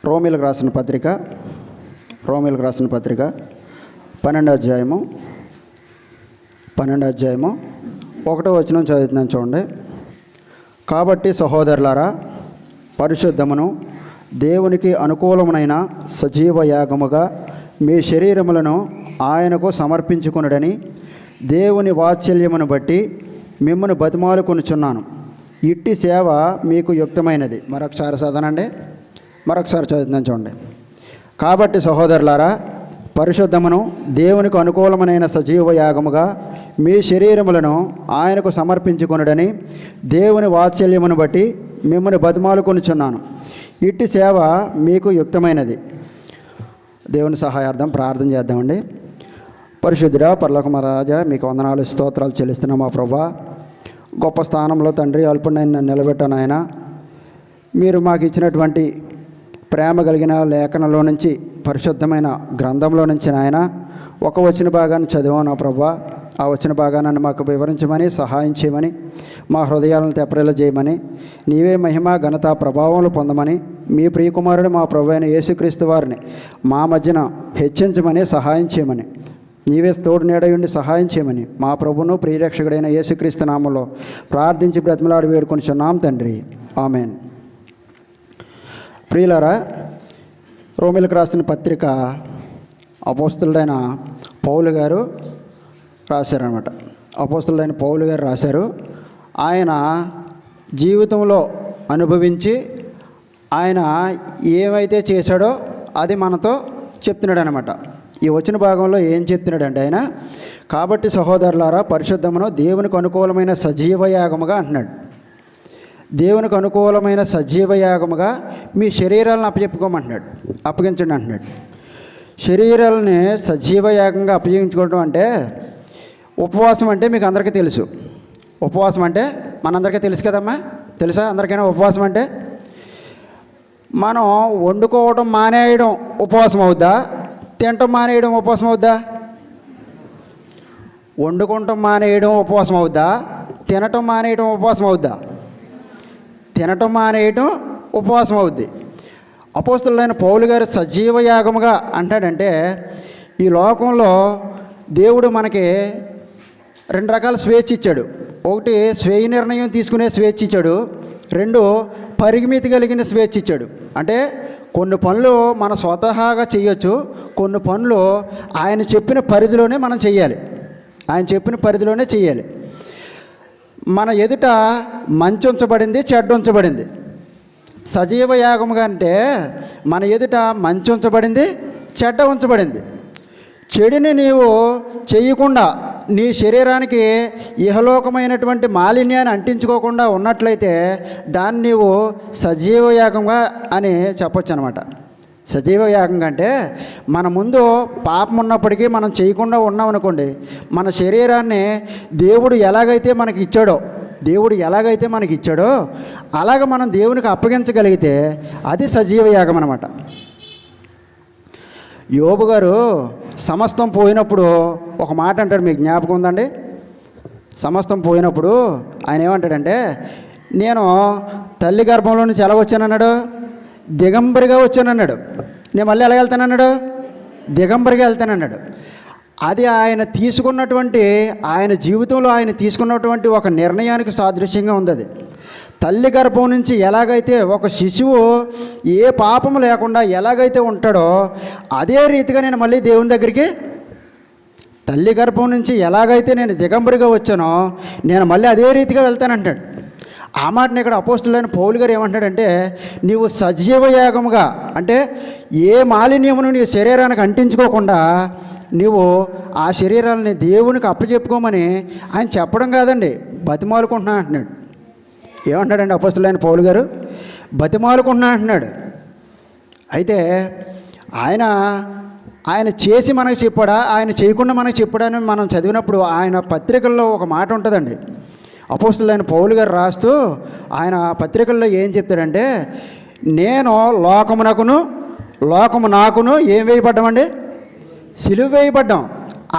రోమీలకు రాసిన పత్రిక 12వ అధ్యాయము 1వ వచనం చదువుతున్నాను చూడండి. కాబట్టి సహోదరులారా, పరిశుద్ధమును దేవునికి అనుకూలమునైన సజీవ యాగముగా మీ శరీరములను ఆయనకు సమర్పించుకొనుడని దేవుని వాత్సల్యమును బట్టి మిమ్మల్ని బతిమాలుకొనుచున్నాను. ఇట్టి సేవ మీకు యుక్తమైనది. మరొకసారి చదువుతున్నాను చూడండి. కాబట్టి సహోదరులారా, పరిశుద్ధమును దేవునికి అనుకూలమైన సజీవ యాగముగా మీ శరీరములను ఆయనకు సమర్పించుకొనుడని దేవుని వాత్సల్యమును బట్టి మిమ్మల్ని బతిమాలుకొనుచున్నాను. ఇట్టి సేవ మీకు యుక్తమైనది. దేవుని సహాయార్థం ప్రార్థన చేద్దామండి. పరిశుద్ధుడా, పరలోకపు రాజా, మీకు వందనాలు స్తోత్రాలు చెల్లిస్తున్నాం. మా ప్రభువా, గొప్ప స్థానంలో తండ్రి అల్పుడైన నిలబెట్టాను ఆయన. మీరు మాకు ఇచ్చినటువంటి ప్రేమ కలిగిన లేఖనంలో నుంచి, పరిశుద్ధమైన గ్రంథంలో నుంచి నాయన ఒక వచన భాగాన్ని చదివాం నా ప్రభువా. ఆ వచన భాగాన్ని మాకు వివరించమని, సహాయం చేయమని, మా హృదయాలను తెప్పరిల్ల చేయమని, నీవే మహిమ ఘనత ప్రభావములు పొందమని, మీ ప్రియకుమారుడు మా ప్రభు అయిన యేసుక్రీస్తు వారిని మా మధ్యన హెచ్చించమని, సహాయం చేయమని, నీవే తోడు నీడయుండి సహాయం చేయమని మా ప్రభువును ప్రియరక్షకుడైన యేసుక్రీస్తు నామములో ప్రార్థించి బ్రతిమలాడి వేడుకొనిచున్నాం తండ్రి. ఆమెన్. ప్రియులారా, రోమీలకు రాసిన పత్రిక అపోస్తలుడైన పౌలు గారు రాశారనమాట. అపోస్తలుడైన పౌలు గారు రాశారు. ఆయన జీవితంలో అనుభవించి ఆయన ఏమైతే చేశాడో అది మనతో చెప్తున్నాడు అనమాట. ఈ వచ్చిన భాగంలో ఏం చెప్తున్నాడంటే ఆయన, కాబట్టి సహోదరులారా, పరిశుద్ధమును దేవునికి అనుకూలమైన సజీవ యాగముగా అంటున్నాడు. దేవునికి అనుకూలమైన సజీవ యాగముగా మీ శరీరాలను అప్పగించండి అంటున్నాడు. శరీరాలని సజీవ యాగంగా అప్పగించుకోవడం అంటే, ఉపవాసం అంటే మీకు అందరికీ తెలుసు. ఉపవాసం అంటే మనందరికీ తెలుసు కదమ్మా. తెలుసా అందరికైనా ఉపవాసం అంటే? మనం వండుకోవడం మానేయడం ఉపవాసం అవుద్దా? తినటం మానేయడం ఉపవాసం అవుద్దా? వండుకోవటం మానేయడం ఉపవాసం అవుద్దా? తినటం మానేయడం ఉపవాసం అవుద్దా? తినటం మానేయడం ఉపవాసం అవుద్ది. అపోస్తలుడైన పౌలు గారు సజీవ యాగముగా అంటాడంటే, ఈ లోకంలో దేవుడు మనకి 2 రకాల స్వేచ్ఛ ఇచ్చాడు. ఒకటి స్వీయ నిర్ణయం తీసుకునే స్వేచ్ఛ ఇచ్చాడు. 2 పరిమితి కలిగిన స్వేచ్ఛ ఇచ్చాడు. అంటే కొన్ని పనులు మనం స్వతహాగా చేయొచ్చు, కొన్ని పనులు ఆయన చెప్పిన పరిధిలోనే మనం చేయాలి. మన ఎదుట మంచి ఉంచబడింది, చెడ్డ ఉంచబడింది. సజీవ యాగముగా అంటే మన ఎదుట మంచి ఉంచబడింది, చెడ్డ ఉంచబడింది. చెడుని నీవు చేయకుండా నీ శరీరానికి ఇహలోకమైనటువంటి మాలిన్యాన్ని అంటించుకోకుండా ఉన్నట్లయితే దాన్ని నీవు సజీవ యాగంగా అని చెప్పొచ్చు అనమాట. సజీవ యాగం అంటే మన ముందు పాపం ఉన్నప్పటికీ మనం చేయకుండా ఉన్నాం అనుకోండి, మన శరీరాన్ని దేవుడు ఎలాగైతే మనకి ఇచ్చాడో అలాగ మనం దేవునికి అప్పగించగలిగితే అది సజీవ యాగం అనమాట. యోబు గారు సమస్తం పోయినప్పుడు ఒక మాట అంటాడు, మీకు జ్ఞాపకం ఉందండి? సమస్తం పోయినప్పుడు ఆయన ఏమంటాడంటే, నేను తల్లి గర్భంలో నుంచి ఎలా వచ్చానన్నాడు? దిగంబరిగా వచ్చానన్నాడు. నేను మళ్ళీ ఎలా వెళ్తానన్నాడు? దిగంబరిగా వెళ్తానన్నాడు. అది ఆయన జీవితంలో ఆయన తీసుకున్నటువంటి ఒక నిర్ణయానికి సాదృశ్యంగా ఉంది. అది తల్లి గర్భం నుంచి ఎలాగైతే ఒక శిశువు ఏ పాపము లేకుండా ఎలాగైతే ఉంటాడో అదే రీతిగా నేను మళ్ళీ దేవుని దగ్గరికి, తల్లి గర్భం నుంచి ఎలాగైతే నేను దిగంబరిగా వచ్చానో నేను మళ్ళీ అదే రీతిగా వెళ్తానంటాడు. ఆ మాటని ఇక్కడ అపోస్తలుడైన పౌలు గారు ఏమంటాడంటే, నీవు సజీవ యాగముగా అంటే ఏ మాలిన్యమును నీ శరీరానికి అంటించుకోకుండా నీవు ఆ శరీరాలని దేవునికి అప్పచెప్పుకోమని ఆయన చెప్పడం కాదండి, బతిమాలుకుంటున్నా అంటున్నాడు. ఏమంటాడండి అపోస్తలుడైన పౌలు గారు? బతిమాలుకుంటున్నా అంటున్నాడు. అయితే ఆయన చేసి మనకు చెప్పాడా, ఆయన చేయకుండా మనకు చెప్పాడని మనం చదివినప్పుడు ఆయన పత్రికల్లో ఒక మాట ఉంటుందండి. అపోస్తలుడైన పౌలు గారు రాస్తూ ఆయన పత్రికల్లో ఏం చెప్తాడంటే, నేను లోకము నాకును ఏం వేయబడ్డామండి? సిలువ వేయబడ్డాం.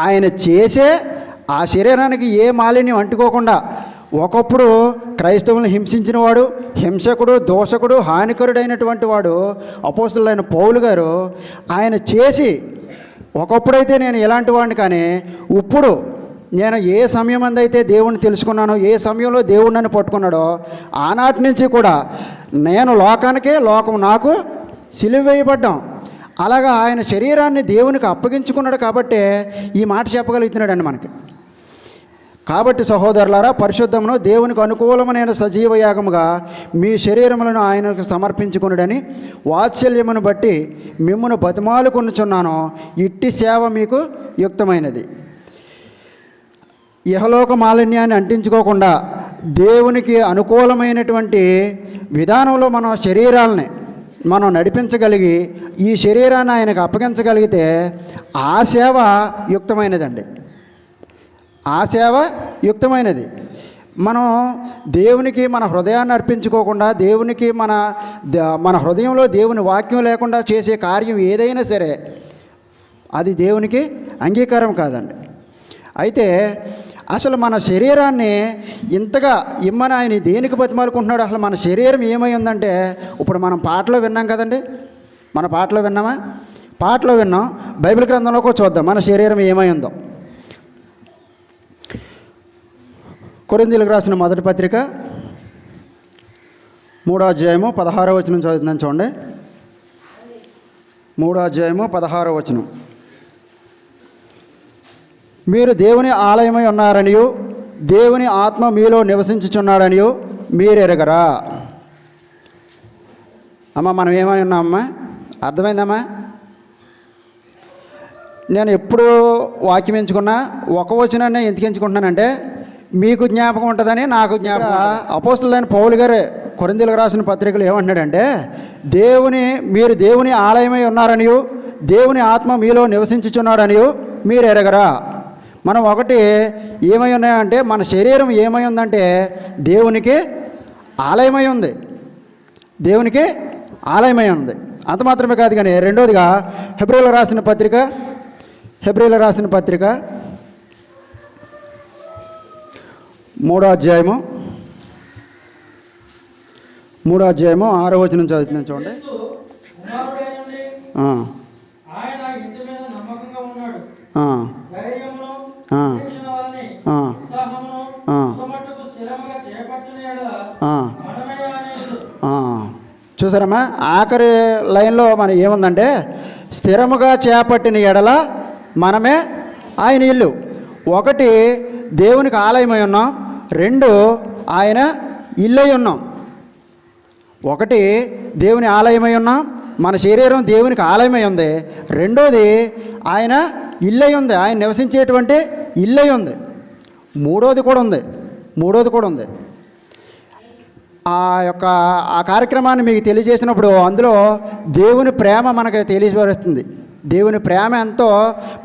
ఆయన చేసే ఆ శరీరానికి ఏ మాలిన్యం అంటుకోకుండా ఒకప్పుడు క్రైస్తవులను హింసించిన వాడు, హింసకుడు, దోషకుడు, హానికరుడైనటువంటి వాడు అపోస్తలుడైన పౌలు గారు ఆయన చేసి, ఒకప్పుడైతే నేను ఎలాంటి వాడిని, కానీ ఇప్పుడు నేను ఏ సమయం అందైతే దేవుణ్ణి తెలుసుకున్నానో, ఏ సమయంలో దేవుడు నన్ను పట్టుకున్నాడో, ఆనాటి నుంచి కూడా నేను లోకానికే, లోకం నాకు సిలువ వేయబడ్డాం. అలాగా ఆయన శరీరాన్ని దేవునికి అప్పగించుకున్నాడు కాబట్టే ఈ మాట చెప్పగలుగుతున్నాడండి మనకి. కాబట్టి సహోదరులారా, పరిశుద్ధమును దేవునికి అనుకూలమైన సజీవ యాగముగా మీ శరీరములను ఆయనకు సమర్పించుకునుడని వాత్సల్యమును బట్టి మిమ్మును బతిమాలుకొనుచున్నాను. ఇట్టి సేవ మీకు యుక్తమైనది. ఇహలోక మాలిన్యాన్ని అంటించుకోకుండా దేవునికి అనుకూలమైనటువంటి విధానంలో మన శరీరాలని మనం నడిపించగలిగి ఈ శరీరాన్ని ఆయనకు అప్పగించగలిగితే ఆ సేవ యుక్తమైనదండి. ఆ సేవ యుక్తమైనది. మనం దేవునికి మన హృదయాన్ని అర్పించుకోకుండా, దేవునికి మన హృదయంలో దేవుని వాక్యం లేకుండా చేసే కార్యం ఏదైనా సరే అది దేవునికి అంగీకారం కాదండి. అయితే అసలు మన శరీరాన్ని ఇంతగా ఇమ్మని ఆయన దేనికి బతిమాలుకుంటున్నాడు? అసలు మన శరీరం ఏమై ఉందంటే, ఇప్పుడు మనం పాటలో విన్నాం కదండి. మన పాటలో విన్నామా? పాటలో విన్నాం. బైబిల్ గ్రంథంలోకి చూద్దాం మన శరీరం ఏమై ఉందో. కొరింథీయులకు రాసిన మొదటి పత్రిక 3వ అధ్యాయము 16వ వచనం చదువుతుందని చూడండి. 3వ అధ్యాయము 16వ వచనం. మీరు దేవుని ఆలయమై ఉన్నారనియు దేవుని ఆత్మ మీలో నివసించుచున్నాడనియు మీరెరగరా? అమ్మ, మనం ఏమై ఉన్నామమ్మా? అర్థమైందమ్మా? నేను ఎప్పుడు వాక్యం ఎంచుకున్నా ఒక వచనాన్ని ఎందుకు ఎంచుకుంటున్నానంటే, మీకు జ్ఞాపకం ఉంటుందని, నాకు జ్ఞాపకం. అపోస్తలుడైన పౌలు గారు కొరింథీయులకు రాసిన పత్రికలు ఏమంటున్నాడంటే, మీరు దేవుని ఆలయమై ఉన్నారనియు దేవుని ఆత్మ మీలో నివసించుచున్నాడనియు మీరు ఎరగరా? మనం ఒకటి ఏమై ఉన్నాయంటే, మన శరీరం ఏమై ఉందంటే దేవునికి ఆలయమై ఉంది. దేవునికి ఆలయమై ఉంది. అంత మాత్రమే కాదు, కానీ రెండోదిగా హెబ్రీయులకు రాసిన పత్రిక 3వ అధ్యాయము 6వ వచనం చదువుతున్నాను చూడండి. చూసారమ్మా, ఆఖరి లైన్లో మనం ఏముందంటే, స్థిరముగా చేపట్టిన ఎడల మనమే ఆయన ఇల్లు. ఒకటి దేవునికి ఆలయమై ఉన్నాం, 2 ఆయన ఇల్లై ఉన్నాం. ఒకటి దేవుని ఆలయమై ఉన్నాం, మన శరీరం దేవునికి ఆలయమై ఉంది. రెండోది ఆయన ఇల్లై ఉంది, ఆయన నివసించేటువంటి ఇల్లై ఉంది. మూడోది కూడా ఉంది. ఆ కార్యక్రమాన్ని మీకు తెలియజేసినప్పుడు అందులో దేవుని ప్రేమ మనకు తెలియజేస్తుంది. దేవుని ప్రేమ ఎంతో,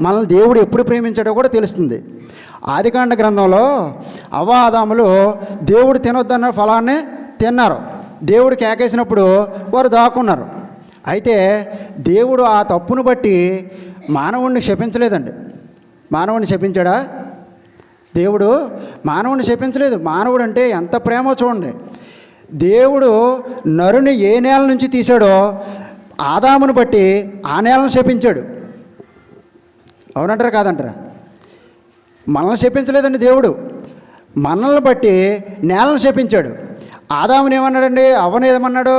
మనల్ని దేవుడు ఎప్పుడు ప్రేమించాడో కూడా తెలుస్తుంది. ఆదికాండ గ్రంథంలో అవ్వ ఆదాములు దేవుడు తినొద్దన్న ఫలాన్ని తిన్నారు. దేవుడు కేకేసినప్పుడు వారు దాక్కున్నారు. అయితే దేవుడు ఆ తప్పును బట్టి మానవుణ్ణి శపించలేదండి. మానవుణ్ణి శపించాడా? దేవుడు మానవుణ్ణి శపించలేదు. మానవుడు అంటే ఎంత ప్రేమో చూడండి. దేవుడు నరుని ఏ నేల నుంచి తీశాడో ఆదామును బట్టి ఆ నేలను శపించాడు. అవునంటారా కాదంటారా? మనల్ని శపించలేదండి దేవుడు, మనల్ని బట్టి నేలను శపించాడు. ఆదాముని ఏమన్నాడండి? అవ్వని ఏమన్నాడు?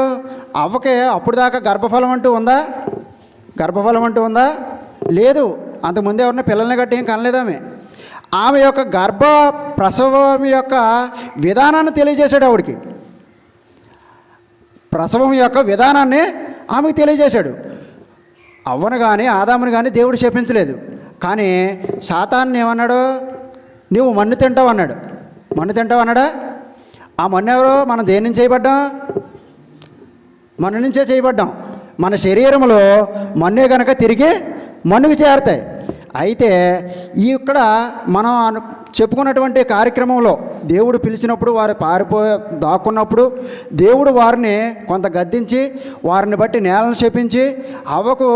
అవ్వకే అప్పుడు దాకా గర్భఫలం అంటూ ఉందా? లేదు. అంతకుముందు ఎవరన్నా పిల్లల్ని గట్టి ఏం కనలేదామె. ఆమె యొక్క ప్రసవం యొక్క విధానాన్ని తెలియజేశాడు. ఆవిడికి ప్రసవం యొక్క విధానాన్ని ఆమెకు తెలియజేశాడు. అవ్వను కానీ ఆదాముని కానీ దేవుడు శపించలేదు. కానీ సాతాన్ని ఏమన్నాడు? నువ్వు మన్ను తింటావు అన్నాడు. మన్ను తింటావు అన్నాడా? ఆ మన్ను ఎవరో? మనం దేని నుంచి చేయబడ్డాం? మన్ను నుంచే చేయబడ్డాం. మన శరీరంలో మన్నే కనుక తిరిగి మన్నుకు చేరుతాయి. అయితే ఇక్కడ మనం చెప్పుకున్నటువంటి కార్యక్రమంలో దేవుడు పిలిచినప్పుడు వారు దాక్కున్నప్పుడు దేవుడు వారిని కొంత గద్దించి వారిని బట్టి నేలను శపించి అవ్వకు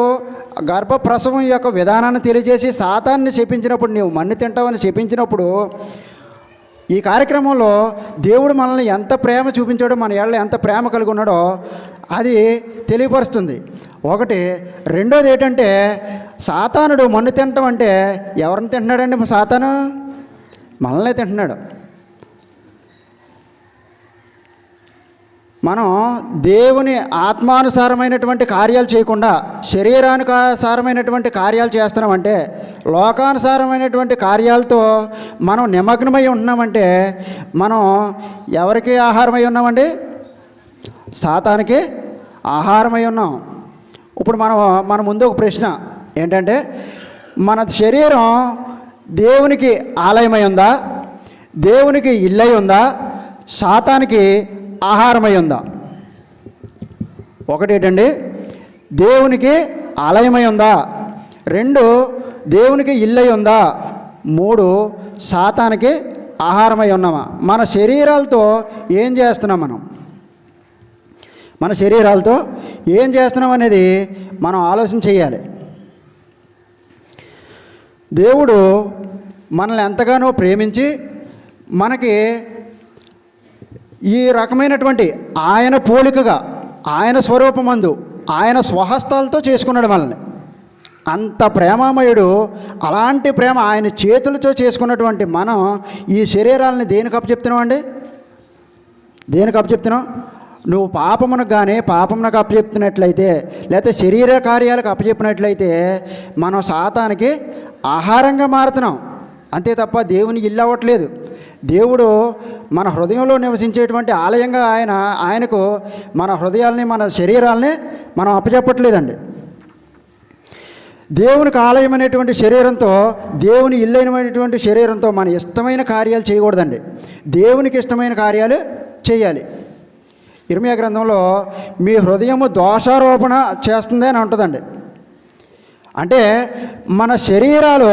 గర్భప్రసవం యొక్క విధానాన్ని తెలియజేసి సాతాన్ని శపించినప్పుడు, నీవు మన్ను తింటావని శపించినప్పుడు ఈ కార్యక్రమంలో దేవుడు మనల్ని ఎంత ప్రేమ చూపించాడో, మన ఏళ్ళ ఎంత ప్రేమ కలిగి ఉన్నాడో అది తెలియపరుస్తుంది. ఒకటి. రెండోది ఏంటంటే, సాతానుడు మన్ను తినటం అంటే ఎవరిని తింటున్నాడండి? సాతాను మనల్నే తింటున్నాడు. మనం దేవుని ఆత్మానుసారమైనటువంటి కార్యాలు చేయకుండా శరీరానుసారమైనటువంటి కార్యాలు చేస్తున్నామంటే, లోకానుసారమైనటువంటి కార్యాలతో మనం నిమగ్నమై ఉంటున్నామంటే మనం ఎవరికి ఆహారమై ఉన్నామండి? సాతానికి ఆహారమై ఉన్నాం. ఇప్పుడు మన ముందు ఒక ప్రశ్న ఏంటంటే, మన శరీరం దేవునికి ఆలయమై ఉందా? దేవునికి ఇల్లై ఉందా? సాతానికి ఆహారమై ఉందా? ఒకటేటండి, దేవునికి ఆలయమై ఉందా? 2, దేవునికి ఇల్లై ఉందా? 3, సాతానికి ఆహారమై ఉన్నామా? మన శరీరాలతో ఏం చేస్తున్నాం? మన శరీరాలతో ఏం చేస్తున్నాం అనేది మనం ఆలోచన చేయాలి. దేవుడు మనల్ని ఎంతగానో ప్రేమించి మనకి ఈ రకమైనటువంటి ఆయన పోలికగా, ఆయన స్వరూపమందు, ఆయన స్వహస్తాలతో చేసుకున్నాడు మనల్ని. అంత ప్రేమామయుడు. అలాంటి ప్రేమ ఆయన చేతులతో చేసుకున్నటువంటి మనం ఈ శరీరాలని దేనికి అప్పచెప్తున్నాం అండి? దేనికి అప్పచెప్తున్నాం? నువ్వు పాపమునకు కానీ పాపమునకు అప్పచెప్తున్నట్లయితే, లేకపోతే శరీర కార్యాలకు అప్పచెప్పినట్లయితే మనం సాతానికి ఆహారంగా మారుతున్నాం. అంతే తప్ప దేవుని ఇల్లు అవ్వట్లేదు. దేవుడు మన హృదయంలో నివసించేటువంటి ఆలయంగా ఆయనకు మన హృదయాల్ని, మన శరీరాల్ని మనం అప్పచెప్పట్లేదండి. దేవునికి ఆలయం అనేటువంటి శరీరంతో, దేవుని ఇల్లైనటువంటి శరీరంతో మన ఇష్టమైన కార్యాలు చేయకూడదండి. దేవునికి ఇష్టమైన కార్యాలు చేయాలి. ఇర్మీయా గ్రంథంలో మీ హృదయము దోషారోపణ చేస్తుంది అని ఉంటుందండి. అంటే మన శరీరాలు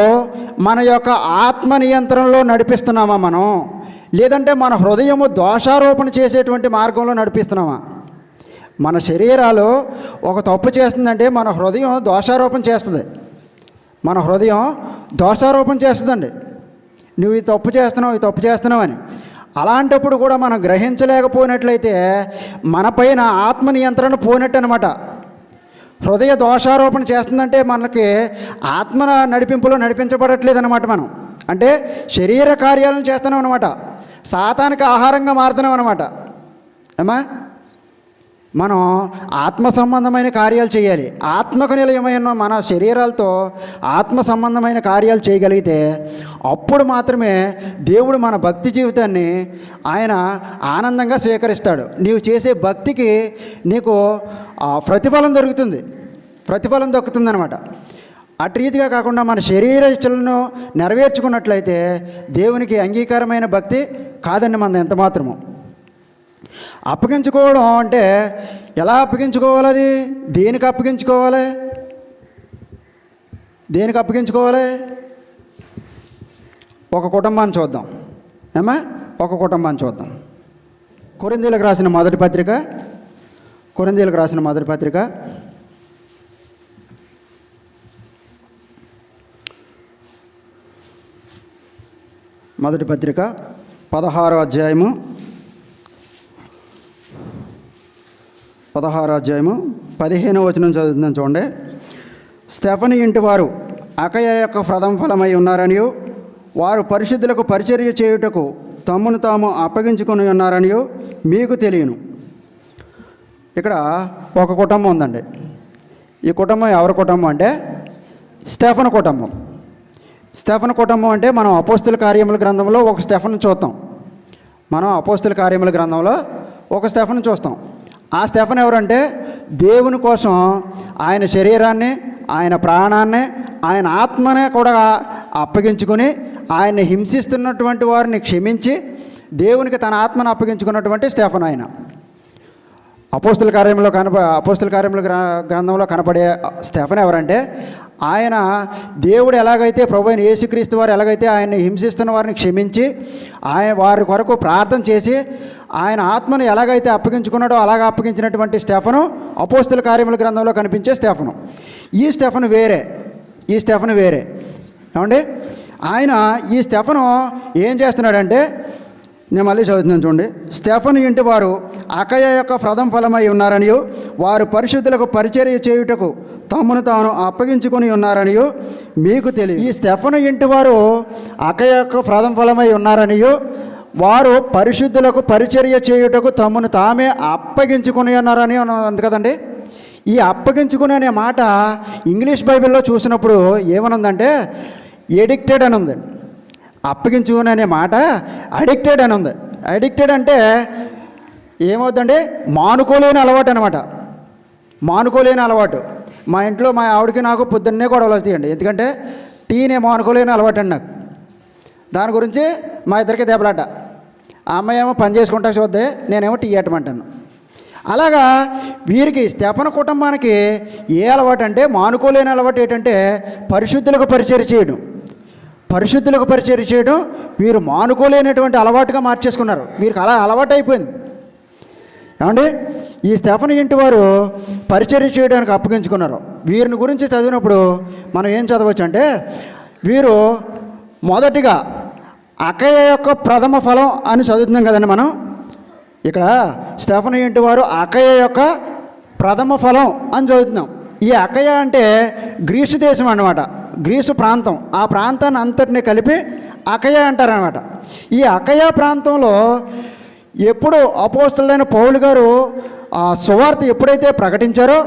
మన యొక్క ఆత్మ నియంత్రణలో నడిపిస్తున్నామా మనం, లేదంటే మన హృదయము దోషారోపణ చేసేటువంటి మార్గంలో నడిపిస్తున్నామా? మన శరీరాలు ఒక తప్పు చేస్తుందంటే మన హృదయం దోషారోపణ చేస్తుంది. మన హృదయం దోషారోపణ చేస్తుందండి. నువ్వు ఈ తప్పు చేస్తున్నావు అని. అలాంటప్పుడు కూడా మనం గ్రహించలేకపోయినట్లయితే మన పైన ఆత్మ నియంత్రణ పోయినట్టు అనమాట. హృదయ దోషారోపణ చేస్తుందంటే మనకి ఆత్మ నడిపింపులో నడిపించబడట్లేదు అనమాట. మనం అంటే శరీర కార్యాలను చేస్తున్నాం అనమాట. సాతానికి ఆహారంగా మారుతున్నాం అనమాట. ఏమా, మనం ఆత్మ సంబంధమైన కార్యాలు చేయాలి. ఆత్మకు నిలయమైన మన శరీరాలతో ఆత్మ సంబంధమైన కార్యాలు చేయగలిగితే అప్పుడు మాత్రమే దేవుడు మన భక్తి జీవితాన్ని ఆయన ఆనందంగా స్వీకరిస్తాడు. నీవు చేసే భక్తికి నీకు ప్రతిఫలం దొరుకుతుంది అనమాట. అటు రీతిగా కాకుండా మన శరీర ఇష్టలను నెరవేర్చుకున్నట్లయితే దేవునికి అంగీకారమైన భక్తి కాదండి మనది ఎంత మాత్రము. అప్పగించుకోవడం అంటే ఎలా అప్పగించుకోవాలి? అది దేనికి అప్పగించుకోవాలి? ఒక కుటుంబాన్ని చూద్దాం. ఏమా, ఒక కుటుంబాన్ని చూద్దాం. కొరింథీయులకు రాసిన మొదటి పత్రిక మొదటి పత్రిక 16వ అధ్యాయము 15వ వచనం చదువుతుందని చూడండి. స్టెఫను ఇంటి వారు అకయ యొక్క ప్రథమ ఫలమై ఉన్నారనియో, వారు పరిశుద్ధులకు పరిచర్య చేయుటకు తమ్మును తాము అప్పగించుకొని ఉన్నారనియో మీకు తెలియను. ఇక్కడ ఒక కుటుంబం ఉందండి. ఈ కుటుంబం ఎవరి కుటుంబం అంటే స్టెఫను కుటుంబం. స్టెఫను కుటుంబం అంటే మనం అపోస్తుల కార్యముల గ్రంథంలో ఒక స్టెఫను చూస్తాం. ఒక స్టెఫను చూస్తాం. ఆ స్టెఫన్ ఎవరంటే దేవుని కోసం ఆయన శరీరాన్ని, ఆయన ప్రాణాన్ని, ఆయన ఆత్మనే కూడా అప్పగించుకొని ఆయన్ని హింసిస్తున్నటువంటి వారిని క్షమించి దేవునికి తన ఆత్మను అప్పగించుకున్నటువంటి స్టెఫన్. ఆయన అపోస్తుల కార్యముల గ్రంథంలో కనపడే స్టెఫన్ ఎవరంటే ఆయన దేవుడు ఎలాగైతే ప్రభు అయిన యేసుక్రీస్తు వారు ఎలాగైతే ఆయన్ని హింసిస్తున్న వారిని క్షమించి వారి కొరకు ప్రార్థన చేసి ఆయన ఆత్మను ఎలాగైతే అప్పగించుకున్నాడో అలాగ అప్పగించినటువంటి స్టెఫను అపోస్తుల కార్యముల గ్రంథంలో కనిపించే స్టెఫను. ఈ స్టెఫను వేరే ఏమండి. ఈ స్టెఫను ఏం చేస్తున్నాడంటే నేను మళ్ళీ చదువుతున్నాను చూడండి. స్టెఫను ఇంటి వారు అకయ యొక్క ప్రథమ ఫలమై ఉన్నారనియు వారు పరిశుద్ధులకు పరిచర్య చేయుటకు తమను తాను అప్పగించుకొని ఉన్నారనియు మీకు తెలియదు. ఈ స్టెఫను ఇంటి వారు అకయ యొక్క ప్రథమ ఫలమై ఉన్నారనియు వారు పరిశుద్ధులకు పరిచర్య చేయుటకు తమను తామే అప్పగించుకొని ఉన్నారని ఉంది కదండి. ఈ అప్పగించుకుని అనే మాట ఇంగ్లీష్ బైబిల్లో చూసినప్పుడు ఏమనుందంటే ఎడిక్టెడ్ అని ఉంది. అప్పగించుకుని అనే మాట అడిక్టెడ్ అని ఉంది. అడిక్టెడ్ అంటే ఏమవుతుందండి, మానుకోలేని అలవాటు అనమాట. మానుకోలేని అలవాటు. మా ఇంట్లో మా ఆవిడకి నాకు పొద్దున్నే గొడవలు అవుతాయండి. ఎందుకంటే టీనే మానుకోలేని అలవాటు అండి నాకు. దాని గురించి మా ఇద్దరికి దెబ్బలాట. ఆ అమ్మాయి ఏమో పని చేసుకుంటా చూద్దే, నేనేమో టీ అట్టమంటాను. అలాగా వీరికి స్టెఫను కుటుంబానికి ఏ అలవాటు అంటే మానుకోలేని అలవాటు ఏంటంటే పరిశుద్ధులకు పరిచర్య చేయడం. పరిశుద్ధులకు పరిచర్య చేయడం వీరు మానుకోలేనటువంటి అలవాటుగా మార్చేసుకున్నారు. వీరికి అలా అలవాటు అయిపోయింది. ఏమండి, ఈ స్టెఫను ఇంటి వారు పరిచర్య చేయడానికి అప్పగించుకున్నారు. వీరిని గురించి చదివినప్పుడు మనం ఏం చదవచ్చు అంటే వీరు మొదటిగా అకయ యొక్క ప్రథమ ఫలం అని చదువుతున్నాం కదండి మనం. ఇక్కడ స్టెఫను ఇంటి వారు అకయ యొక్క ప్రథమ ఫలం అని చదువుతున్నాం. ఈ అకయ అంటే గ్రీసు దేశం అన్నమాట, గ్రీసు ప్రాంతం. ఆ ప్రాంతాన్ని అంతటిని కలిపి అకయ అంటారనమాట. ఈ అకయ ప్రాంతంలో ఎప్పుడు అపోస్తలుడైన పౌలు గారు ఆ సువార్త ఎప్పుడైతే ప్రకటించారో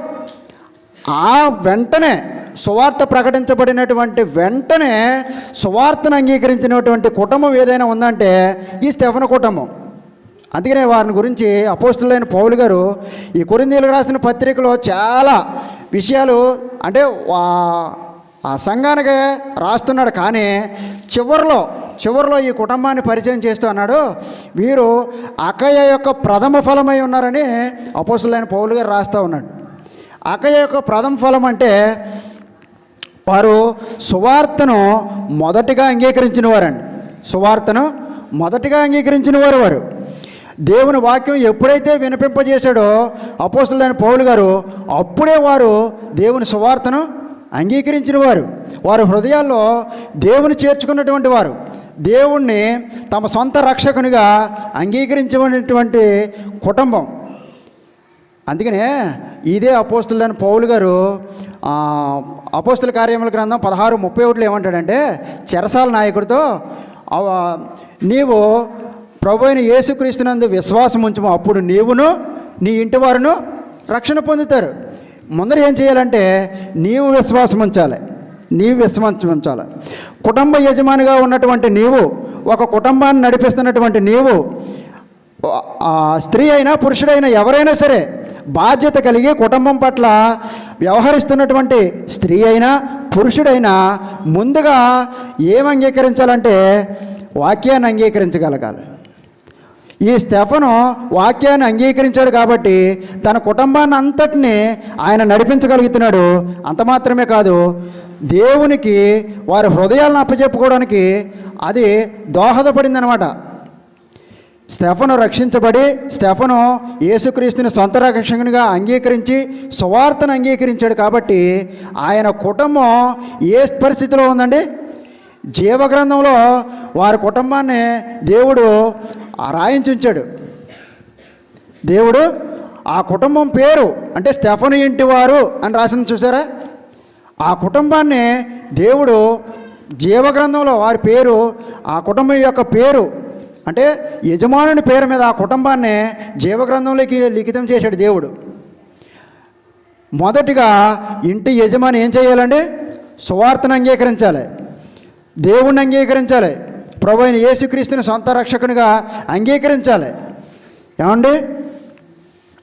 ఆ వెంటనే సువార్త ప్రకటించబడినటువంటి వెంటనే సువార్తను అంగీకరించినటువంటి కుటుంబం ఏదైనా ఉందంటే ఈ స్టెఫను కుటుంబం. అందుకనే వారిని గురించి అపోస్తలుడైన పౌలు గారు ఈ కొరింథీయులకు రాసిన పత్రికలో చాలా విషయాలు అంటే ఆ సంఘానికి రాస్తున్నాడు. కానీ చివరిలో ఈ కుటుంబాన్ని పరిచయం చేస్తూ అన్నాడు, వీరు అకయ యొక్క ప్రథమ ఫలమై ఉన్నారని అపోస్తలుడైన పౌలు గారు రాస్తూ ఉన్నాడు. అకయ యొక్క ప్రథమ ఫలం అంటే వారు సువార్తను మొదటిగా అంగీకరించిన వారండి. సువార్తను మొదటిగా అంగీకరించిన వారు దేవుని వాక్యం ఎప్పుడైతే వినిపింపజేశాడో అపోస్తలుడైన పౌలు గారు అప్పుడే వారు దేవుని సువార్తను అంగీకరించిన వారు హృదయాల్లో దేవుని చేర్చుకున్నటువంటి వారు, దేవుణ్ణి తమ సొంత రక్షకునిగా అంగీకరించినటువంటి కుటుంబం. అందుకనే ఇదే అపోస్తలుడైన పౌలు గారు అపోస్తల కార్యముల గ్రంథం 16:31 ఏమంటాడంటే చెరసాల నాయకుడితో నీవు ప్రభు అయిన యేసుక్రీస్తునందు విశ్వాసం ఉంచుము, అప్పుడు నీవును నీ ఇంటి వారును రక్షణ పొందుతారు. ముందర ఏం చేయాలంటే నీవు విశ్వాసం ఉంచాలి. కుటుంబ యజమానిగా ఉన్నటువంటి నీవు, ఒక కుటుంబాన్ని నడిపిస్తున్నటువంటి నీవు, స్త్రీ అయినా పురుషుడైనా ఎవరైనా సరే బాధ్యత కలిగి కుటుంబం పట్ల వ్యవహరిస్తున్నటువంటి స్త్రీ అయినా పురుషుడైనా ముందుగా ఏం అంగీకరించాలంటే వాక్యాన్ని అంగీకరించగలగాలి. ఈ స్టెఫను వాక్యాన్ని అంగీకరించాడు కాబట్టి తన కుటుంబాన్ని అంతటినీ ఆయన నడిపించగలుగుతున్నాడు. అంత మాత్రమే కాదు, దేవునికి వారి హృదయాలను అప్పచెప్పుకోవడానికి అది దోహదపడిందనమాట. స్టెఫను రక్షించబడి స్టెఫను యేసుక్రీస్తుని సొంత రక్షకునిగా అంగీకరించి సువార్తను అంగీకరించాడు కాబట్టి ఆయన కుటుంబం ఏ పరిస్థితిలో ఉందండి, జీవగ్రంథంలో వారి కుటుంబాన్ని దేవుడు రాయించుంచాడు. దేవుడు ఆ కుటుంబం పేరు అంటే స్టెఫను ఇంటి వారు అని రాసింది చూసారా. ఆ కుటుంబాన్ని దేవుడు జీవగ్రంథంలో వారి పేరు, ఆ కుటుంబం యొక్క పేరు అంటే యజమానుని పేరు మీద ఆ కుటుంబాన్ని జీవగ్రంథంలోకి లిఖితం చేశాడు దేవుడు. మొదటిగా ఇంటి యజమాని ఏం చేయాలండి, సువార్తను అంగీకరించాలి, దేవుణ్ణి అంగీకరించాలి, ప్రభు అయిన యేసుక్రీస్తుని సొంత రక్షకునిగా అంగీకరించాలి. ఏమండి,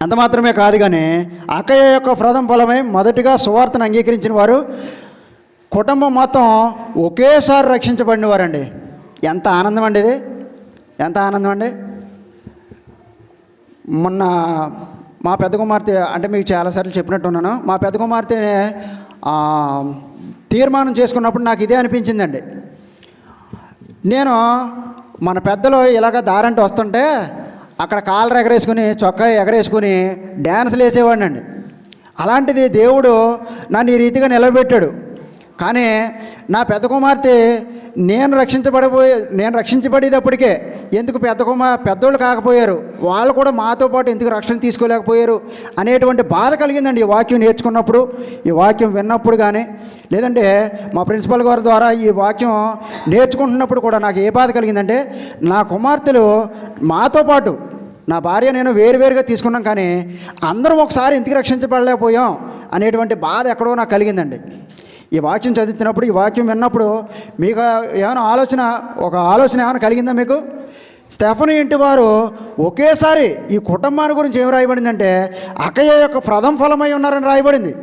అంత మాత్రమే కాదు కానీ అకయ యొక్క ప్రథమ ఫలమై మొదటిగా సువార్తను అంగీకరించిన వారు కుటుంబం మొత్తం ఒకేసారి రక్షించబడిన వారండి. ఎంత ఆనందం అండి ఇది, ఎంత ఆనందం అండి. మొన్న మా పెద్ద కుమార్తె అంటే మీకు చాలాసార్లు చెప్పినట్టున్నాను, మా పెద్ద కుమార్తె తీర్మానం చేసుకున్నప్పుడు నాకు ఇదే అనిపించిందండి. నేను మన పెద్దలు ఇలాగ దారంటే వస్తుంటే అక్కడ కాలర్ ఎగరేసుకుని చొక్కా ఎగరేసుకుని డ్యాన్సులు వేసేవాడిని అండి. అలాంటిది దేవుడు నన్ను ఈ రీతిగా నిలబెట్టాడు. కానీ నా పెద్ద కుమార్తె నేను రక్షించబడేటప్పటికే ఎందుకు పెద్దోళ్ళు కాకపోయారు, వాళ్ళు కూడా మాతో పాటు ఎందుకు రక్షణ తీసుకోలేకపోయారు అనేటువంటి బాధ కలిగిందండి ఈ వాక్యం నేర్చుకున్నప్పుడు, ఈ వాక్యం విన్నప్పుడు. కానీ లేదంటే మా ప్రిన్సిపల్ గారి ద్వారా ఈ వాక్యం నేర్చుకుంటున్నప్పుడు కూడా నాకు ఏ బాధ కలిగిందంటే, నా కుమార్తెలు మాతో పాటు, నా భార్య నేను వేరువేరుగా తీసుకున్నాం కానీ అందరం ఒకసారి ఎందుకు రక్షించబడలేకపోయాం అనేటువంటి బాధ ఎక్కడో నాకు కలిగిందండి ఈ వాక్యం చదువుతున్నప్పుడు. ఈ వాక్యం విన్నప్పుడు మీకు ఏమైనా ఆలోచన ఏమైనా కలిగిందా మీకు? స్టెఫను ఇంటి వారు ఒకేసారి ఈ కుటుంబాన్ని గురించి ఏం రాయబడిందంటే, అక్కయ్య యొక్క ప్రథమ ఫలమై ఉన్నారని రాయబడింది.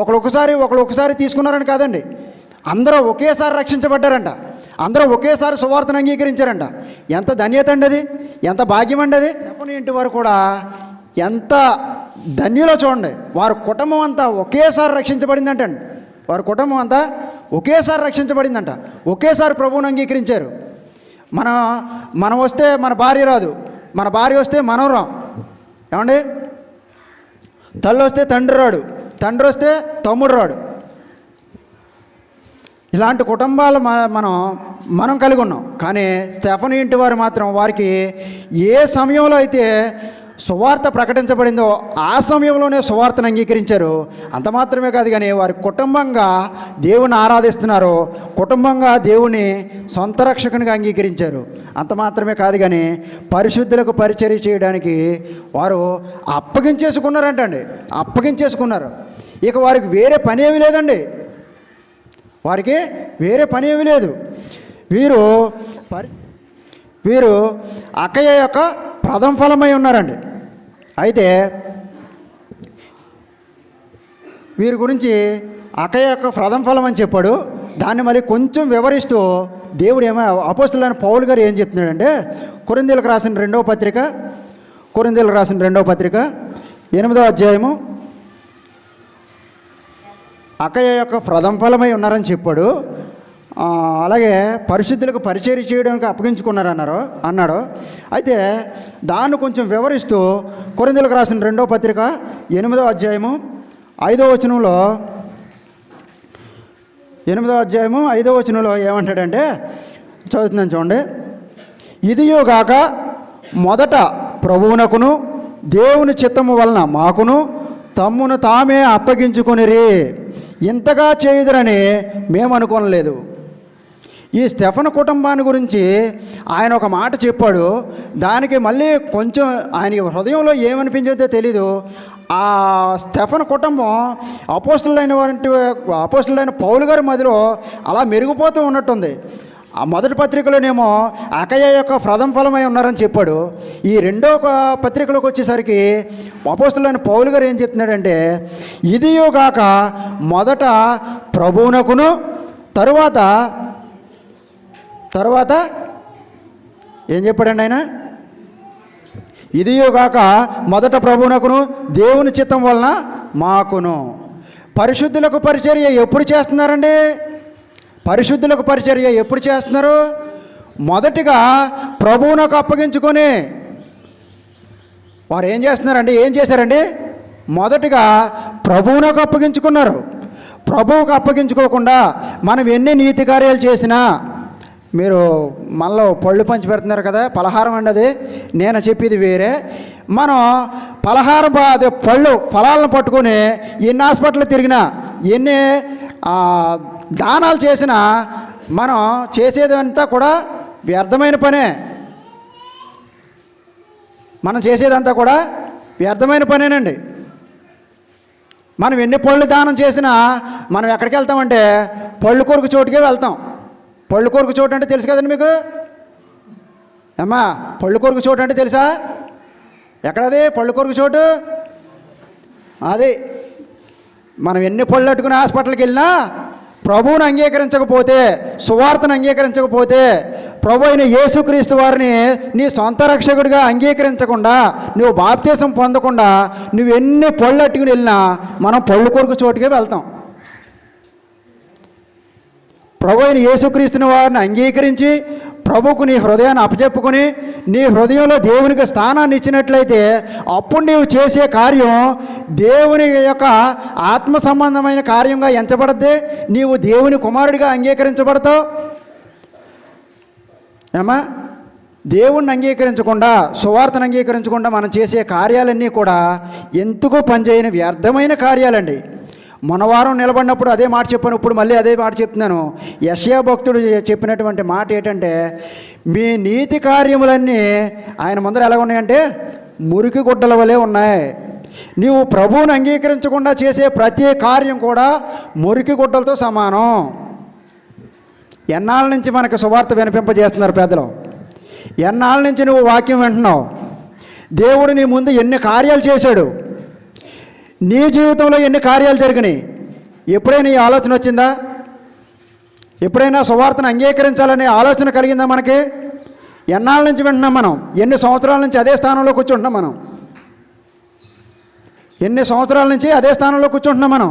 ఒకళ్ళు ఒకసారి తీసుకున్నారని కాదండి, అందరూ ఒకేసారి రక్షించబడ్డారంట, అందరూ ఒకేసారి సువార్తను అంగీకరించారంట. ఎంత ధన్యత అండి అది, ఎంత భాగ్యం అండి అది. స్టెఫను ఇంటి వారు కూడా ఎంత ధన్యులో చూడండి, వారి కుటుంబం అంతా ఒకేసారి రక్షించబడిందంటండి. వారి కుటుంబం అంతా ఒకేసారి రక్షించబడిందంట, ఒకేసారి ప్రభువుని అంగీకరించారు. మనం వస్తే మన భార్య రాదు, మన భార్య వస్తే మనం రాం, ఏమండి? తల్లి వస్తే తండ్రి రాడు, తండ్రి వస్తే తమ్ముడు రాడు. ఇలాంటి కుటుంబాలు మనం కలిగి ఉన్నాం. కానీ స్టెఫను ఇంటి వారు మాత్రం వారికి ఏ సమయంలో అయితే సువార్త ప్రకటించబడిందో ఆ సమయంలోనే సువార్తను అంగీకరించారు. అంత మాత్రమే కాదు, కానీ వారి కుటుంబంగా దేవుని ఆరాధిస్తున్నారు, కుటుంబంగా దేవుని సొంత రక్షకునిగా అంగీకరించారు. అంత మాత్రమే కాదు, కానీ పరిశుద్ధులకు పరిచర్య చేయడానికి వారు అప్పగించేసుకున్నారంటండి, అప్పగించేసుకున్నారు. ఇక వారికి వేరే పని ఏమీ లేదండి, వారికి వేరే పని ఏమీ లేదు. వీరు అక్కయ్య యొక్క ప్రథమ ఫలమై ఉన్నారండి. అయితే వీరి గురించి అక్కయ్య యొక్క ప్రథమ ఫలం అని చెప్పాడు. దాన్ని మళ్ళీ కొంచెం వివరిస్తూ దేవుడు అపోస్తలుడైన పౌలు గారు ఏం చెప్తున్నాడంటే, కొరింథీయులకు రాసిన రెండవ పత్రిక 8వ అధ్యాయము, అక్కయ్య యొక్క ప్రథమ ఫలమై ఉన్నారని చెప్పాడు. అలాగే పరిశుద్ధులకు పరిచర్య చేయడానికి అన్నాడు. అయితే దాన్ని కొంచెం వివరిస్తూ కొరింథీయులకు రాసిన 2వ పత్రిక 8వ అధ్యాయము 5వ వచనంలో 5వ వచనంలో ఏమంటాడంటే, చదువుతున్నాను చూడండి. ఇదియోగాక మొదట ప్రభువునకును దేవుని చిత్తము వలన మాకును తమ్మును తామే అప్పగించుకొనిరి, ఇంతగా చేయుదురని మేము అనుకోనలేదు. ఈ స్టెఫను కుటుంబాన్ని గురించి ఆయన ఒక మాట చెప్పాడు. దానికి మళ్ళీ కొంచెం ఆయన హృదయంలో ఏమనిపించిందో తెలీదు. ఆ స్టెఫను కుటుంబం అపోస్తలుడైన పౌలు గారి మధ్యలో అలా మెరుగుపోతూ ఉన్నట్టుంది. ఆ మొదటి పత్రికలోనేమో అక్కయ్య యొక్క ప్రథమ ఫలమై ఉన్నారని చెప్పాడు. ఈ రెండో పత్రికలోకి వచ్చేసరికి అపోస్తలుడైన పౌలు గారు ఏం చెప్తున్నాడంటే, ఇదియోగాక మొదట ప్రభువునకును తరువాత ఏం చెప్పాడండి ఆయన? ఇదియోగాక మొదట ప్రభువునకును దేవుని చిత్తం వలన మాకును. పరిశుద్ధులకు పరిచర్య ఎప్పుడు చేస్తున్నారండి? పరిశుద్ధులకు పరిచర్య ఎప్పుడు చేస్తున్నారు? మొదటిగా ప్రభువునకు అప్పగించుకొని వారు ఏం చేశారండి? మొదటిగా ప్రభువునకు అప్పగించుకున్నారు. ప్రభువుకు అప్పగించుకోకుండా మనం ఎన్ని నీతి కార్యాలు చేసినా, మీరు మనలో పళ్ళు పంచి పెడుతున్నారు కదా, పలహారం అండి అది, నేను చెప్పేది వేరే. మనం పలహారం ఫలాలను పట్టుకొని ఎన్ని హాస్పిటల్ తిరిగినా, ఎన్ని దానాలు చేసినా మనం చేసేదంతా కూడా వ్యర్థమైన పనే. మనం చేసేదంతా కూడా వ్యర్థమైన పనేనండి. మనం ఎన్ని పళ్ళు దానం చేసినా మనం ఎక్కడికి వెళ్తామంటే పళ్ళు కొరకు చోటుకే వెళ్తాం. పళ్ళు కొరకు చోటు అంటే తెలుసు కదండి మీకు? అమ్మా, పళ్ళు కొరకు చోటు అంటే తెలుసా? ఎక్కడది పళ్ళు కొరకు చోటు? అది మనం ఎన్ని పళ్ళు అట్టుకుని హాస్పిటల్కి వెళ్ళినా ప్రభువుని అంగీకరించకపోతే, సువార్తను అంగీకరించకపోతే, ప్రభు అయిన యేసుక్రీస్తు వారిని నీ సొంత రక్షకుడిగా అంగీకరించకుండా, నువ్వు బాప్తీసం పొందకుండా నువ్వు ఎన్ని పళ్ళు అట్టుకుని వెళ్ళినా మనం పళ్ళు కొరకు చోటుకే వెళ్తాం. ప్రభు అయిన యేసుక్రీస్తుని వారిని అంగీకరించి ప్రభువుకు నీ హృదయాన్ని అప్పచెప్పుకొని నీ హృదయంలో దేవునికి స్థానాన్ని ఇచ్చినట్లయితే అప్పుడు నీవు చేసే కార్యం దేవుని యొక్క ఆత్మ సంబంధమైన కార్యంగా ఎంచబడద్ది. నీవు దేవుని కుమారుడిగా అంగీకరించబడతావు. ఏమా, దేవుణ్ణి అంగీకరించకుండా, సువార్తను అంగీకరించకుండా మనం చేసే కార్యాలన్నీ కూడా ఎందుకు పనిచేయని వ్యర్థమైన కార్యాలండి. మొన్న వారం నిలబడినప్పుడు అదే మాట చెప్పాను, ఇప్పుడు మళ్ళీ అదే మాట చెప్తున్నాను. యెషయా భక్తుడు చెప్పినటువంటి మాట ఏంటంటే, మీ నీతి కార్యములన్నీ ఆయన ముందర ఎలా ఉన్నాయంటే మురికి గుడ్డల వలె ఉన్నాయి. నీవు ప్రభువుని అంగీకరించకుండా చేసే ప్రతి కార్యం కూడా మురికి గుడ్డలతో సమానం. ఎన్నాళ్ళ నుంచి మనకు సువార్త వినిపింపజేస్తున్నారు పెద్దలు? ఎన్నాళ్ళ నుంచి నువ్వు వాక్యం వింటున్నావు? దేవుడు నీ ముందు ఎన్ని కార్యాలు చేశాడు, నీ జీవితంలో ఎన్ని కార్యాలు జరిగినాయి? ఎప్పుడైనా ఈ ఆలోచన వచ్చిందా? ఎప్పుడైనా సువార్తను అంగీకరించాలనే ఆలోచన కలిగిందా మనకి? ఎన్నాళ్ళ నుంచి వింటున్నాం మనం? ఎన్ని సంవత్సరాల నుంచి అదే స్థానంలో కూర్చుంటున్నాం మనం? ఎన్ని సంవత్సరాల నుంచి అదే స్థానంలో కూర్చుంటున్నాం మనం?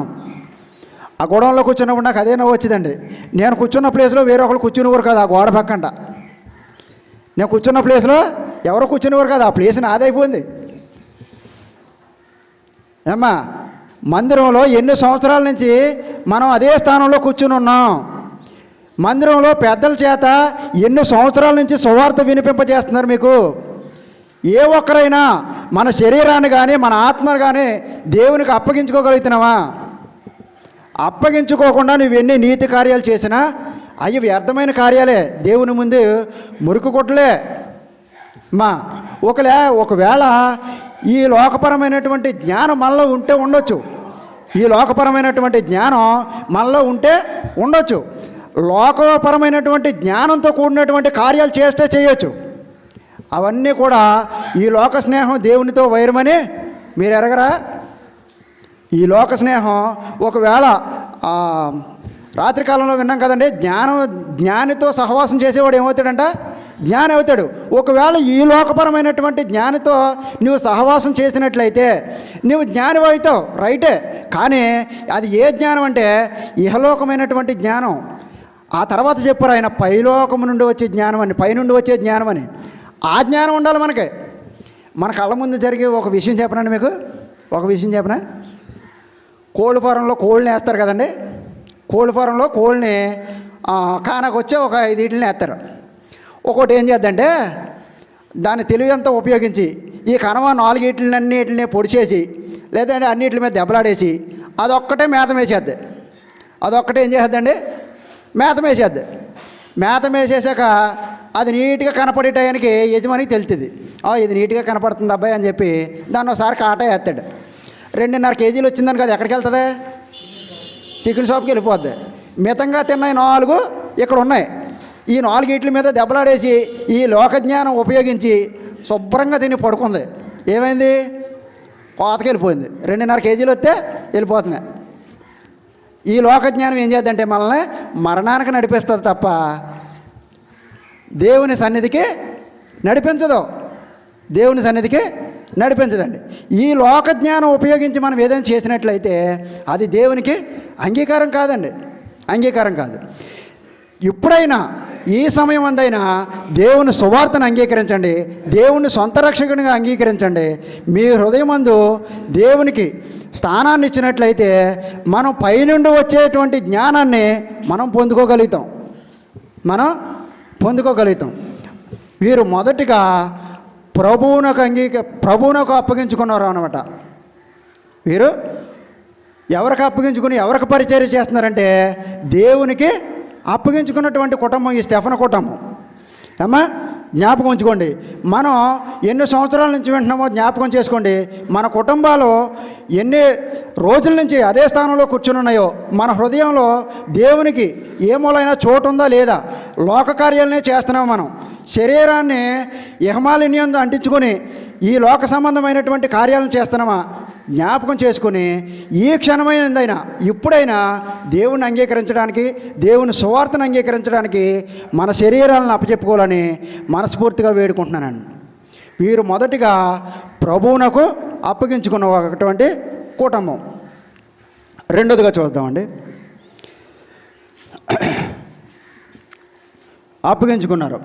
ఆ గోడంలో కూర్చున్నప్పుడు నాకు అదే నవ్వు వచ్చిందండి. నేను కూర్చున్న ప్లేస్లో వేరే ఒకరు కూర్చునేవారు కాదు, ఆ గోడ పక్కంట. నేను కూర్చున్న ప్లేస్లో ఎవరో కూర్చునేవారు కాదు, ఆ ప్లేస్ నాదైపోయింది. ఏమ్మా, మందిరంలో ఎన్ని సంవత్సరాల నుంచి మనం అదే స్థానంలో కూర్చుని ఉన్నాం? మందిరంలో పెద్దల చేత ఎన్ని సంవత్సరాల నుంచి సువార్త వినిపింపజేస్తున్నారు మీకు? ఏ ఒక్కరైనా మన శరీరాన్ని కానీ మన ఆత్మను కానీ దేవునికి అప్పగించుకోగలుగుతున్నావా? అప్పగించుకోకుండా నువ్వు ఎన్ని నీతి కార్యాలు చేసినా అవి వ్యర్థమైన కార్యాలే, దేవుని ముందు మురికి కొట్టలే. ఒకవేళ ఈ లోకపరమైనటువంటి జ్ఞానం మనలో ఉంటే ఉండొచ్చు, ఈ లోకపరమైనటువంటి జ్ఞానం మనలో ఉంటే ఉండొచ్చు, లోకపరమైనటువంటి జ్ఞానంతో కూడినటువంటి కార్యాలు చేస్తే చేయొచ్చు. అవన్నీ కూడా ఈ లోక స్నేహం దేవునితో వైరమని మీరు ఎరగరా? ఈ లోక స్నేహం ఒకవేళ రాత్రికాలంలో విన్నాం కదండి, జ్ఞానితో సహవాసం చేసేవాడు ఏమవుతాడంట? జ్ఞాని అవుతాడు. ఒకవేళ ఈ లోకపరమైనటువంటి జ్ఞానితో నువ్వు సహవాసం చేసినట్లయితే నువ్వు జ్ఞాని అవుతావు, రైటే. కానీ అది ఏ జ్ఞానం అంటే ఇహలోకమైనటువంటి జ్ఞానం. ఆ తర్వాత చెప్పారు ఆయన పైలోకము నుండి వచ్చే జ్ఞానం అని, పైనుండి వచ్చే జ్ఞానం అని. ఆ జ్ఞానం ఉండాలి మనకి. మన కళ్ళ ముందు జరిగే ఒక విషయం చెప్పనండి మీకు, ఒక విషయం చెప్పనా? కోళ్ళ ఫారంలో కోళ్ళని వేస్తారు కదండి. కోళ్ళ ఫారంలో కోళ్ళని కానకు వచ్చే ఒక 5 ఈటలని వేస్తారు. ఒకటి ఏం చేద్దంటే దాని తెలివి అంతా ఉపయోగించి ఈ కనవ 4 ఈటలన్నిటిని పొడిచేసి లేదంటే అన్నిటి మీద దెబ్బలాడేసి అదొక్కటే మేత వేసేద్ది. అదొక్కటే ఏం చేసేద్దండి? మేత వేసేద్ది. మేత వేసేసాక అది నీట్గా కనపడే టయానికి యజమానికి తెలుస్తుంది, ఇది నీట్గా కనపడుతుంది అబ్బాయి అని చెప్పి దాన్ని ఒకసారి కాటా వేస్తాడు. 2.5 కేజీలు వచ్చిందని కదా, ఎక్కడికి వెళ్తుంది? చికెన్ షాప్కి వెళ్ళిపోద్ది. మితంగా తిన్నాయి 4 ఇక్కడ ఉన్నాయి. ఈ 4 ఈట్ల మీద దెబ్బలాడేసి ఈ లోకజ్ఞానం ఉపయోగించి శుభ్రంగా తిని పడుకుంది. ఏమైంది? కోతకి వెళ్ళిపోయింది. 2.5 కేజీలు వస్తే వెళ్ళిపోతుంది. ఈ లోకజ్ఞానం ఏం చేద్దంటే మనల్ని మరణానికి నడిపిస్తుంది తప్ప దేవుని సన్నిధికి నడిపించదు. దేవుని సన్నిధికి నడిపించదండి. ఈ లోకజ్ఞానం ఉపయోగించి మనం ఏదైనా చేసినట్లయితే అది దేవునికి అంగీకారం కాదండి, అంగీకారం కాదు. ఎప్పుడైనా ఈ సమయం అందైనా దేవుని సువార్తను అంగీకరించండి, దేవుని సొంత రక్షకునిగా అంగీకరించండి. మీ హృదయమందు దేవునికి స్థానాన్ని ఇచ్చినట్లయితే మనం పైనుండి వచ్చేటువంటి జ్ఞానాన్ని మనం పొందుకోగలుగుతాం. వీరు మొదటిగా ప్రభువునకు అప్పగించుకున్నారు అన్నమాట. వీరు ఎవరికి అప్పగించుకుని ఎవరికి పరిచర్య చేస్తున్నారంటే దేవునికి అప్పగించుకున్నటువంటి కుటుంబం ఈ స్టెఫను కుటుంబం. అమ్మా, జ్ఞాపకం ఉంచుకోండి. మనం ఎన్ని సంవత్సరాల నుంచి వింటున్నామో జ్ఞాపకం చేసుకోండి. మన కుటుంబాలు ఎన్ని రోజుల నుంచి అదే స్థానంలో కూర్చుని ఉన్నాయో, మన హృదయంలో దేవునికి ఏ మూలైనా చోటు ఉందా లేదా? లోక కార్యాలనే చేస్తున్నాం మనం. శరీరాన్ని ఇహమాలిన్యంతో అంటించుకొని ఈ లోక సంబంధమైనటువంటి కార్యాలను చేస్తున్నామా? జ్ఞాపకం చేసుకుని ఈ క్షణమైనదైనా ఇప్పుడైనా దేవుణ్ణి అంగీకరించడానికి, దేవుని సువార్తను అంగీకరించడానికి మన శరీరాలను అప్పచెప్పుకోవాలని మనస్ఫూర్తిగా వేడుకుంటున్నానండి. వీరు మొదటిగా ప్రభువునకు అప్పగించుకున్నటువంటి కుటుంబం. రెండోదిగా చూద్దామండి. అప్పగించుకున్నారు.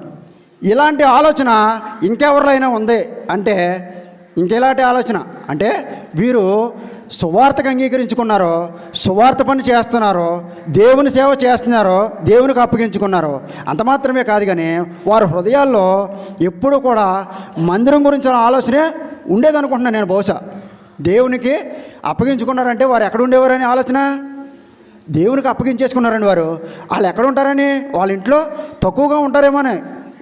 ఇలాంటి ఆలోచన ఇంకెవరిలో ఉంది అంటే, ఇంకెలాంటి ఆలోచన అంటే వీరు సువార్తకు అంగీకరించుకున్నారో, సువార్త పని చేస్తున్నారో, దేవుని సేవ చేస్తున్నారో, దేవునికి అప్పగించుకున్నారో అంత మాత్రమే కాదు, కానీ వారి హృదయాల్లో ఎప్పుడూ కూడా మందిరం గురించి ఆలోచనే ఉండేదనుకుంటున్నాను నేను. బహుశా దేవునికి అప్పగించుకున్నారంటే వారు ఎక్కడ ఉండేవారని ఆలోచన, దేవునికి అప్పగించేసుకున్నారండి వారు. వాళ్ళు ఎక్కడ ఉంటారని, వాళ్ళ ఇంట్లో తక్కువగా ఉంటారేమోనే.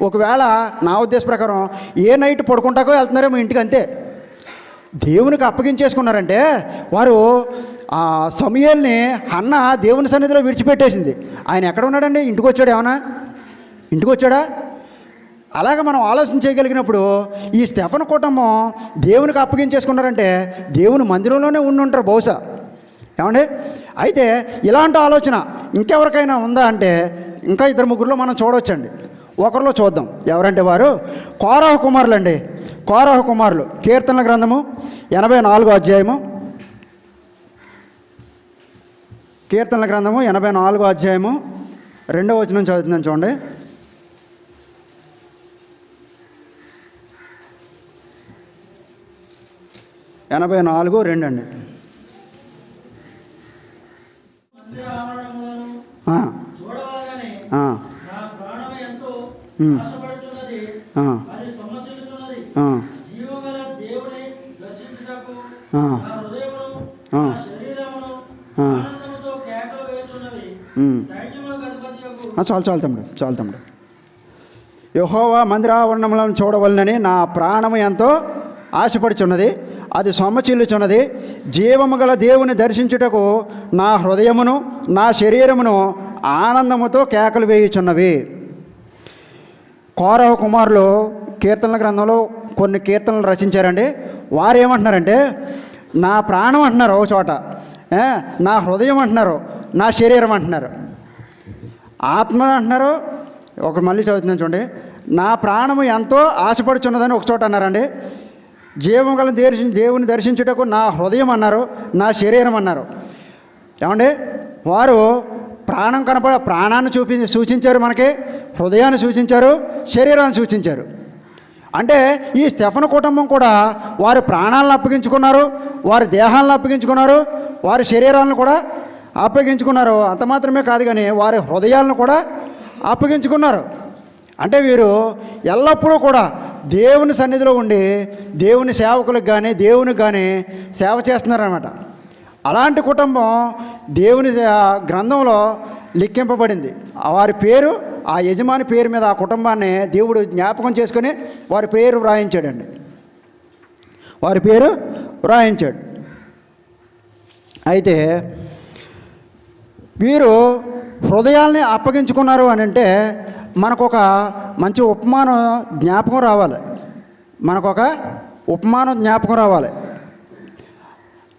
ఒకవేళ నా ఉద్దేశ ప్రకారం ఏ నైట్ పడుకుంటాకో వెళ్తున్నారేమో ఇంటికి, అంతే. దేవునికి అప్పగించేసుకున్నారంటే వారు సమూయేలుని హన్న దేవుని సన్నిధిలో విడిచిపెట్టేసింది. ఆయన ఎక్కడ ఉన్నాడండి? ఇంటికి వచ్చాడు? ఏమన్నా ఇంటికి వచ్చాడా? అలాగ మనం ఆలోచన చేయగలిగినప్పుడు ఈ స్టెఫను కుటుంబం దేవునికి అప్పగించేసుకున్నారంటే దేవుని మందిరంలోనే ఉండుంటారు బహుశా. ఏమండి? అయితే ఇలాంటి ఆలోచన ఇంకెవరికైనా ఉందా అంటే ఇంకా ఇద్దరు ముగ్గురులో మనం చూడవచ్చండి. ఒకరిలో చూద్దాం. ఎవరంటే వారు కోరహు కుమారులు అండి. కోరహు కుమారులు. కీర్తనల గ్రంథము 84వ అధ్యాయము. కీర్తనల గ్రంథము 84వ అధ్యాయము 2వ వచనం చదువుతుందని చూడండి. ఎనభై 84:2 అండి. చాలు తమ్ముడు. యెహోవా మందిరావరణములను చూడవలనని నా ప్రాణము ఎంతో ఆశపడుచున్నది, అది సొమ్మచిల్లుచున్నది. జీవము గల దేవుని దర్శించుటకు నా హృదయమును నా శరీరమును ఆనందముతో కేకలు వేయుచున్నవి. కోరహు కుమారులు కీర్తనల గ్రంథంలో కొన్ని కీర్తనలు రచించారండి. వారు ఏమంటున్నారంటే నా ప్రాణం అంటున్నారు ఒక చోట, నా హృదయం అంటున్నారు, నా శరీరం అంటున్నారు, ఆత్మ అంటున్నారు. మళ్ళీ చదువుతున్నాను చూడండి. నా ప్రాణము ఎంతో ఆశపడుచున్నదని ఒక చోట అన్నారండి. జీవం గల దేవుని దర్శించుటకు నా హృదయం అన్నారు, నా శరీరం అన్నారు. ఏమండి? వారు ప్రాణాన్ని సూచించారు, మనకి హృదయాన్ని సూచించారు, శరీరాన్ని సూచించారు. అంటే ఈ స్టెఫను కుటుంబం కూడా వారి ప్రాణాలను అప్పగించుకున్నారు, వారి దేహాలను అప్పగించుకున్నారు, వారి శరీరాలను కూడా అప్పగించుకున్నారు. అంత మాత్రమే కాదు, కానీ వారి హృదయాలను కూడా అప్పగించుకున్నారు. అంటే వీరు ఎల్లప్పుడూ కూడా దేవుని సన్నిధిలో ఉండి దేవుని సేవకులకు కానీ దేవునికి కానీ సేవ చేస్తున్నారన్నమాట. అలాంటి కుటుంబం దేవుని గ్రంథంలో లిఖింపబడింది. వారి పేరు, ఆ యజమాని పేరు మీద ఆ కుటుంబాన్ని దేవుడు జ్ఞాపకం చేసుకొని వారి పేరు వ్రాయించాడండి. వారి పేరు వ్రాయించాడు. అయితే వీరు హృదయాల్ని అప్పగించుకున్నారు అని అంటే మనకొక మంచి ఉపమానం జ్ఞాపకం రావాలి.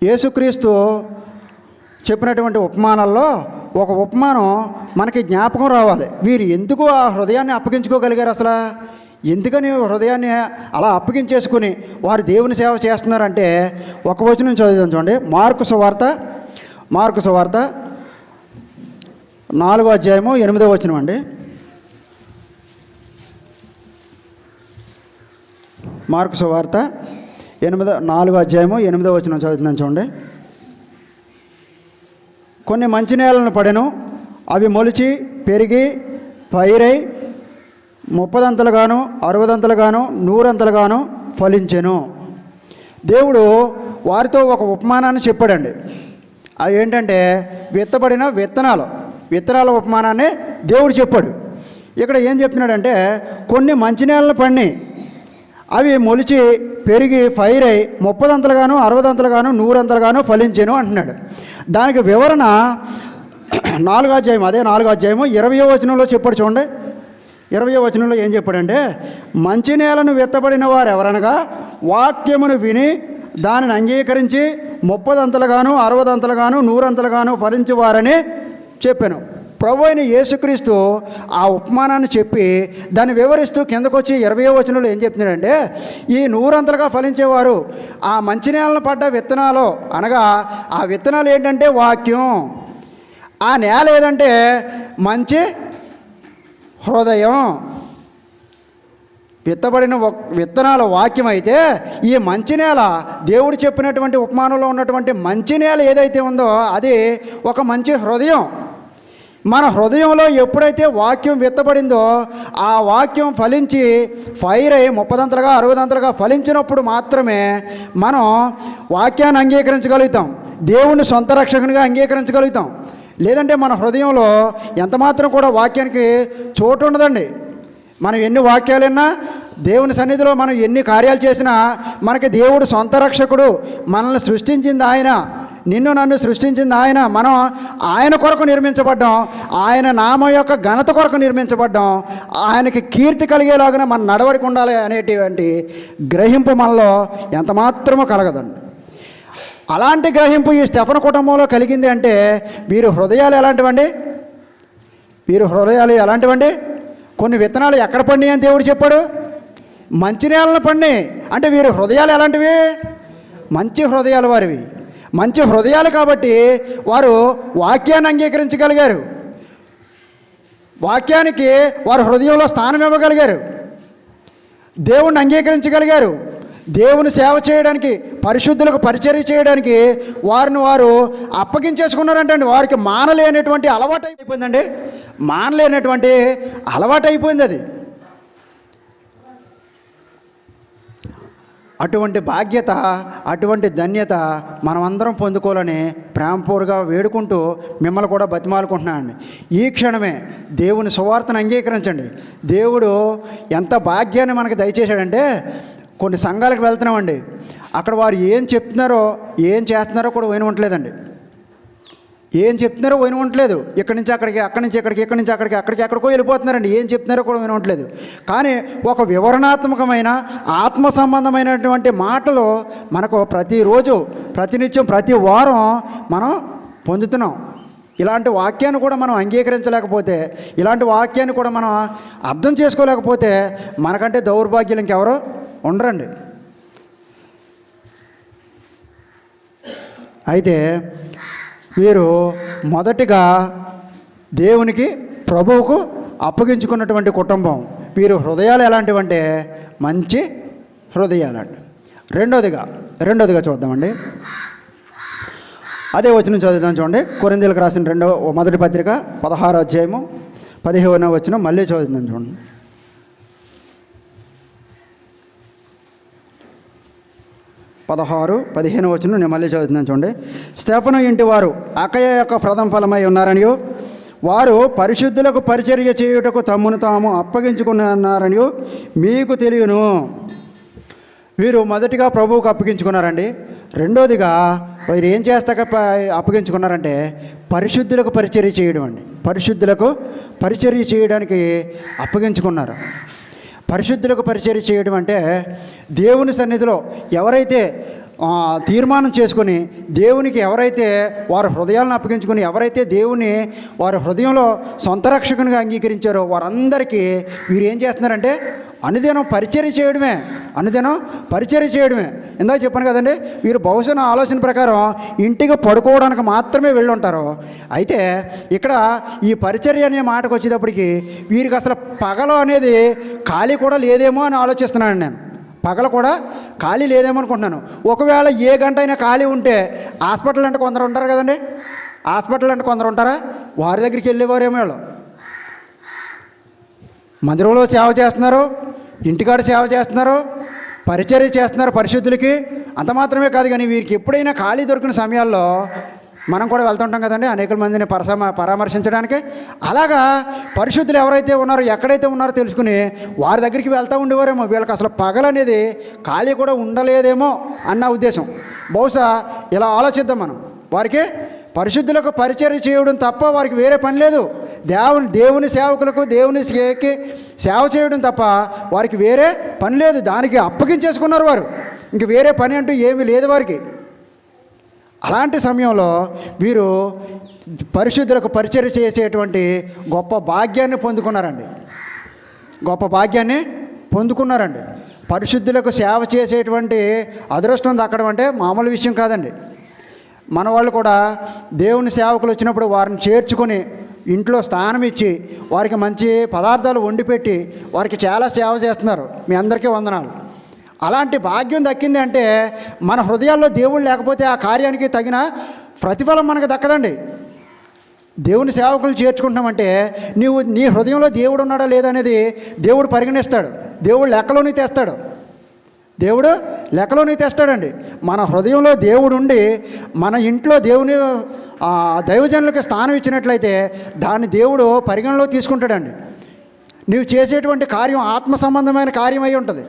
యేసుక్రీస్తు చెప్పినటువంటి ఉపమానాల్లో ఒక ఉపమానం మనకి జ్ఞాపకం రావాలి. వీరు ఎందుకు ఆ హృదయాన్ని అప్పగించుకోగలిగారు? అసలు ఎందుకని హృదయాన్ని అలా అప్పగించేసుకుని వారు దేవుని సేవ చేస్తున్నారంటే ఒక వచనం చదువుదాం చూడండి. మార్కు సువార్త 4వ అధ్యాయము 8వ వచనం అండి. మార్కు సువార్త 4వ అధ్యాయము 8వ వచనం చదువుతున్నాను చూడండి. కొన్ని మంచి నేలను పడెను, అవి మొలిచి పెరిగి పైరై 30 60 100 ఫలించెను. దేవుడు వారితో ఒక ఉపమానాన్ని చెప్పాడండి. అవి ఏంటంటే విత్తబడిన విత్తనాల ఉపమానాన్ని దేవుడు చెప్పాడు. ఇక్కడ ఏం చెప్తున్నాడంటే కొన్ని మంచి నేలను పడిని, అవి మొలిచి పెరిగి ఫైరై 30 60 ఫలించెను అంటున్నాడు. దానికి వివరణ 4వ అధ్యాయం, అదే 4వ అధ్యాయము 20వ వచనంలో చెప్పాడు చూడండి. 20వ వచనంలో ఏం చెప్పాడంటే మంచి నేలను విత్తబడిన వారు ఎవరనగా వాక్యమును విని దానిని అంగీకరించి 30 60 100 ఫలించేవారని చెప్పాను. ప్రభు అయిన యేసుక్రీస్తు ఆ ఉపమానాన్ని చెప్పి దాన్ని వివరిస్తూ కిందకు వచ్చి 20వ వచనంలో ఏం చెప్తున్నాడంటే ఈ 100 ఫలించేవారు ఆ మంచి నేలను పడ్డ విత్తనాలు, అనగా ఆ విత్తనాలు ఏంటంటే వాక్యం. ఆ నేల ఏదంటే మంచి హృదయం. విత్తబడిన విత్తనాల వాక్యం అయితే, ఈ మంచి నేల దేవుడు చెప్పినటువంటి ఉపమానంలో ఉన్నటువంటి మంచి నేల ఏదైతే ఉందో అది ఒక మంచి హృదయం. మన హృదయంలో ఎప్పుడైతే వాక్యం విత్తబడిందో ఆ వాక్యం ఫలించి ఫైర్ అయ్యి 30దంతలుగా 60దంతలుగా ఫలించినప్పుడు మాత్రమే మనం వాక్యాన్ని అంగీకరించగలుగుతాం, దేవుణ్ణి సొంత రక్షకునిగా అంగీకరించగలుగుతాం. లేదంటే మన హృదయంలో ఎంతమాత్రం కూడా వాక్యానికి చోటు ఉండదండి. మనం ఎన్ని వాక్యాలు విన్నా, దేవుని సన్నిధిలో మనం ఎన్ని కార్యాలు చేసినా మనకి దేవుడు సొంత రక్షకుడు, మనల్ని సృష్టించింది ఆయన, నిన్ను నన్ను సృష్టించింది ఆయన, మనం ఆయన కొరకు నిర్మించబడ్డాం, ఆయన నామం యొక్క ఘనత కొరకు నిర్మించబడ్డాం, ఆయనకి కీర్తి కలిగేలాగా మన నడవడిక ఉండాలి అనేటువంటి గ్రహింపు మనలో ఎంత మాత్రమో కలగదండి. అలాంటి గ్రహింపు ఈ స్టెఫను కుటుంబంలో కలిగింది అంటే వీరి హృదయాలు ఎలాంటివండి? వీరి హృదయాలు ఎలాంటివండి? కొన్ని విత్తనాలు ఎక్కడ పండి అని దేవుడు చెప్పాడు? మంచి నేలను పండి. అంటే వీరి హృదయాలు ఎలాంటివి? మంచి హృదయాలు వారివి. మంచి హృదయాలు కాబట్టి వారు వాక్యాన్ని అంగీకరించగలిగారు, వాక్యానికి వారు హృదయంలో స్థానం ఇవ్వగలిగారు, దేవుణ్ణి అంగీకరించగలిగారు. దేవుని సేవ చేయడానికి, పరిశుద్ధులకు పరిచర్య చేయడానికి వారిని వారు అప్పగించేసుకున్నారంటండి. వారికి మానలేనటువంటి అలవాటు అయిపోయిందండి, మానలేనటువంటి అలవాటు అయిపోయింది అది. అటువంటి బాధ్యత, అటువంటి ధన్యత మనమందరం పొందుకోవాలని ప్రేమపూర్వకంగా వేడుకుంటూ మిమ్మల్ని కూడా బతిమాలుకుంటున్నానండి. ఈ క్షణమే దేవుని సువార్తను అంగీకరించండి. దేవుడు ఎంత భాగ్యాన్ని మనకు దయచేశాడంటే, కొన్ని సంఘాలకు వెళ్తున్నామండి, అక్కడ వారు ఏం చెప్తున్నారో ఏం చేస్తున్నారో కూడా వినట్లేదండి. ఏం చెప్తున్నారో వినట్లేదు. ఇక్కడి నుంచి అక్కడికి, అక్కడి నుంచి ఇక్కడికి, ఇక్కడి నుంచి అక్కడికి, అక్కడికి ఎక్కడికో వెళ్ళిపోతున్నారండి. ఏం చెప్తున్నారో కూడా వినట్లేదు. కానీ ఒక వివరణాత్మకమైన ఆత్మ సంబంధమైనటువంటి మాటలు మనకు ప్రతిరోజు, ప్రతినిత్యం, ప్రతి వారం మనం పొందుతున్నాం. ఇలాంటి వాక్యాన్ని కూడా మనం అంగీకరించలేకపోతే, ఇలాంటి వాక్యాన్ని కూడా మనం అర్థం చేసుకోలేకపోతే మనకంటే దౌర్భాగ్యులు ఇంకెవరో ఉండరండి. అయితే వీరు మొదటిగా దేవునికి, ప్రభువుకు అప్పగించుకున్నటువంటి కుటుంబం. వీరు హృదయాలు ఎలాంటివంటే మంచి హృదయాలండి. రెండోదిగా చూద్దామండి. అదే వచనం చదువుదాం చూడండి. కొరింథీయులకు రాసిన మొదటి పత్రిక 16వ అధ్యాయము 15వ వచనం మళ్ళీ చదువుదాం చూడండి. 16-15 వచనం నేను మళ్ళీ చదువుతున్నాను చూడండి. స్టెఫను ఇంటి వారు అకయ యొక్క ప్రథమ ఫలమై ఉన్నారనియో, వారు పరిశుద్ధులకు పరిచర్య చేయుటకు తమ్మును తాము అప్పగించుకున్నారనియో మీకు తెలియను. వీరు మొదటిగా ప్రభువుకు అప్పగించుకున్నారండి. రెండోదిగా వీరు ఏం చేస్తాక అప్పగించుకున్నారంటే పరిశుద్ధులకు పరిచర్య చేయడం అండి. పరిశుద్ధులకు పరిచర్య చేయడానికి అప్పగించుకున్నారు. పరిశుద్ధులకు పరిచర్య చేయడం అంటే దేవుని సన్నిధిలో ఎవరైతే తీర్మానం చేసుకొని, దేవునికి ఎవరైతే వారి హృదయాలను అప్పగించుకొని, ఎవరైతే దేవుని వారి హృదయంలో సొంత రక్షకునిగా అంగీకరించారో వారందరికీ వీరు ఏం చేస్తున్నారంటే అనుదినం పరిచర్య చేయడమే, అనుదినం పరిచర్య చేయడమే. ఇందాక చెప్పాను కదండి, వీరు బహుశా నా ఆలోచన ప్రకారం ఇంటికి పడుకోవడానికి మాత్రమే వెళ్ళుంటారు. అయితే ఇక్కడ ఈ పరిచర్య అనే మాటకు వచ్చేటప్పటికి వీరికి అసలు పగలు అనేది ఖాళీ కూడా లేదేమో అని ఆలోచిస్తున్నాను నేను. పగలు కూడా ఖాళీ లేదేమో అనుకుంటున్నాను. ఒకవేళ ఏ గంట అయినా ఖాళీ ఉంటే, హాస్పిటల్ అంటే కొందరు ఉంటారు కదండి, హాస్పిటల్ అంటే కొందరు ఉంటారా, వారి దగ్గరికి వెళ్ళేవారేమో. వాళ్ళు మందిరంలో సేవ చేస్తున్నారు, ఇంటికాడ సేవ చేస్తున్నారు, పరిచర్య చేస్తున్నారు పరిశుద్ధులకి. అంత మాత్రమే కాదు, కానీ వీరికి ఎప్పుడైనా ఖాళీ దొరికిన సమయాల్లో మనం కూడా వెళ్తుంటాం కదండి అనేక మందిని పరామర్శించడానికి. అలాగా పరిశుద్ధులు ఎవరైతే ఉన్నారో, ఎక్కడైతే ఉన్నారో తెలుసుకుని వారి దగ్గరికి వెళ్తూ ఉండేవారేమో. వీళ్ళకి అసలు పగలనేది ఖాళీ కూడా ఉండలేదేమో అన్న ఉద్దేశం. బహుశా ఇలా ఆలోచిద్దాం మనం. వారికి పరిశుద్ధులకు పరిచర్య చేయడం తప్ప వారికి వేరే పని లేదు. దేవుని సేవకులకు, దేవుని సేవ చేయడం తప్ప వారికి వేరే పని లేదు. దానికి అప్పగించేసుకున్నారు వారు. ఇంక వేరే పని అంటూ ఏమీ లేదు వారికి. అలాంటి సమయంలో వీరు పరిశుద్ధులకు పరిచర్య చేసేటువంటి గొప్ప భాగ్యాన్ని పొందుకున్నారండి. గొప్ప భాగ్యాన్ని పొందుకున్నారండి. పరిశుద్ధులకు సేవ చేసేటువంటి అదృష్టం దక్కడం అంటే మామూలు విషయం కాదండి. మన వాళ్ళు కూడా దేవుని సేవకులు వచ్చినప్పుడు వారిని చేర్చుకొని ఇంట్లో స్థానం ఇచ్చి వారికి మంచి పదార్థాలు వండి పెట్టి వారికి చాలా సేవ చేస్తున్నారు. మీ అందరికీ వందనాలు. అలాంటి భాగ్యం దక్కింది అంటే మన హృదయాల్లో దేవుడు లేకపోతే ఆ కార్యానికి తగిన ప్రతిఫలం మనకు దక్కదండి. దేవుని సేవకులు చేర్చుకుంటున్నామంటే నీ హృదయంలో దేవుడు ఉన్నాడా లేదనేది దేవుడు పరిగణిస్తాడు. దేవుడు లెక్కలోని తెస్తాడండి. మన హృదయంలో దేవుడు ఉండి మన ఇంట్లో దేవుని దైవజనులకు స్థానం ఇచ్చినట్లయితే దాన్ని దేవుడు పరిగణలో తీసుకుంటాడండి. నీవు చేసేటువంటి కార్యం ఆత్మ సంబంధమైన కార్యం అయి ఉంటుంది.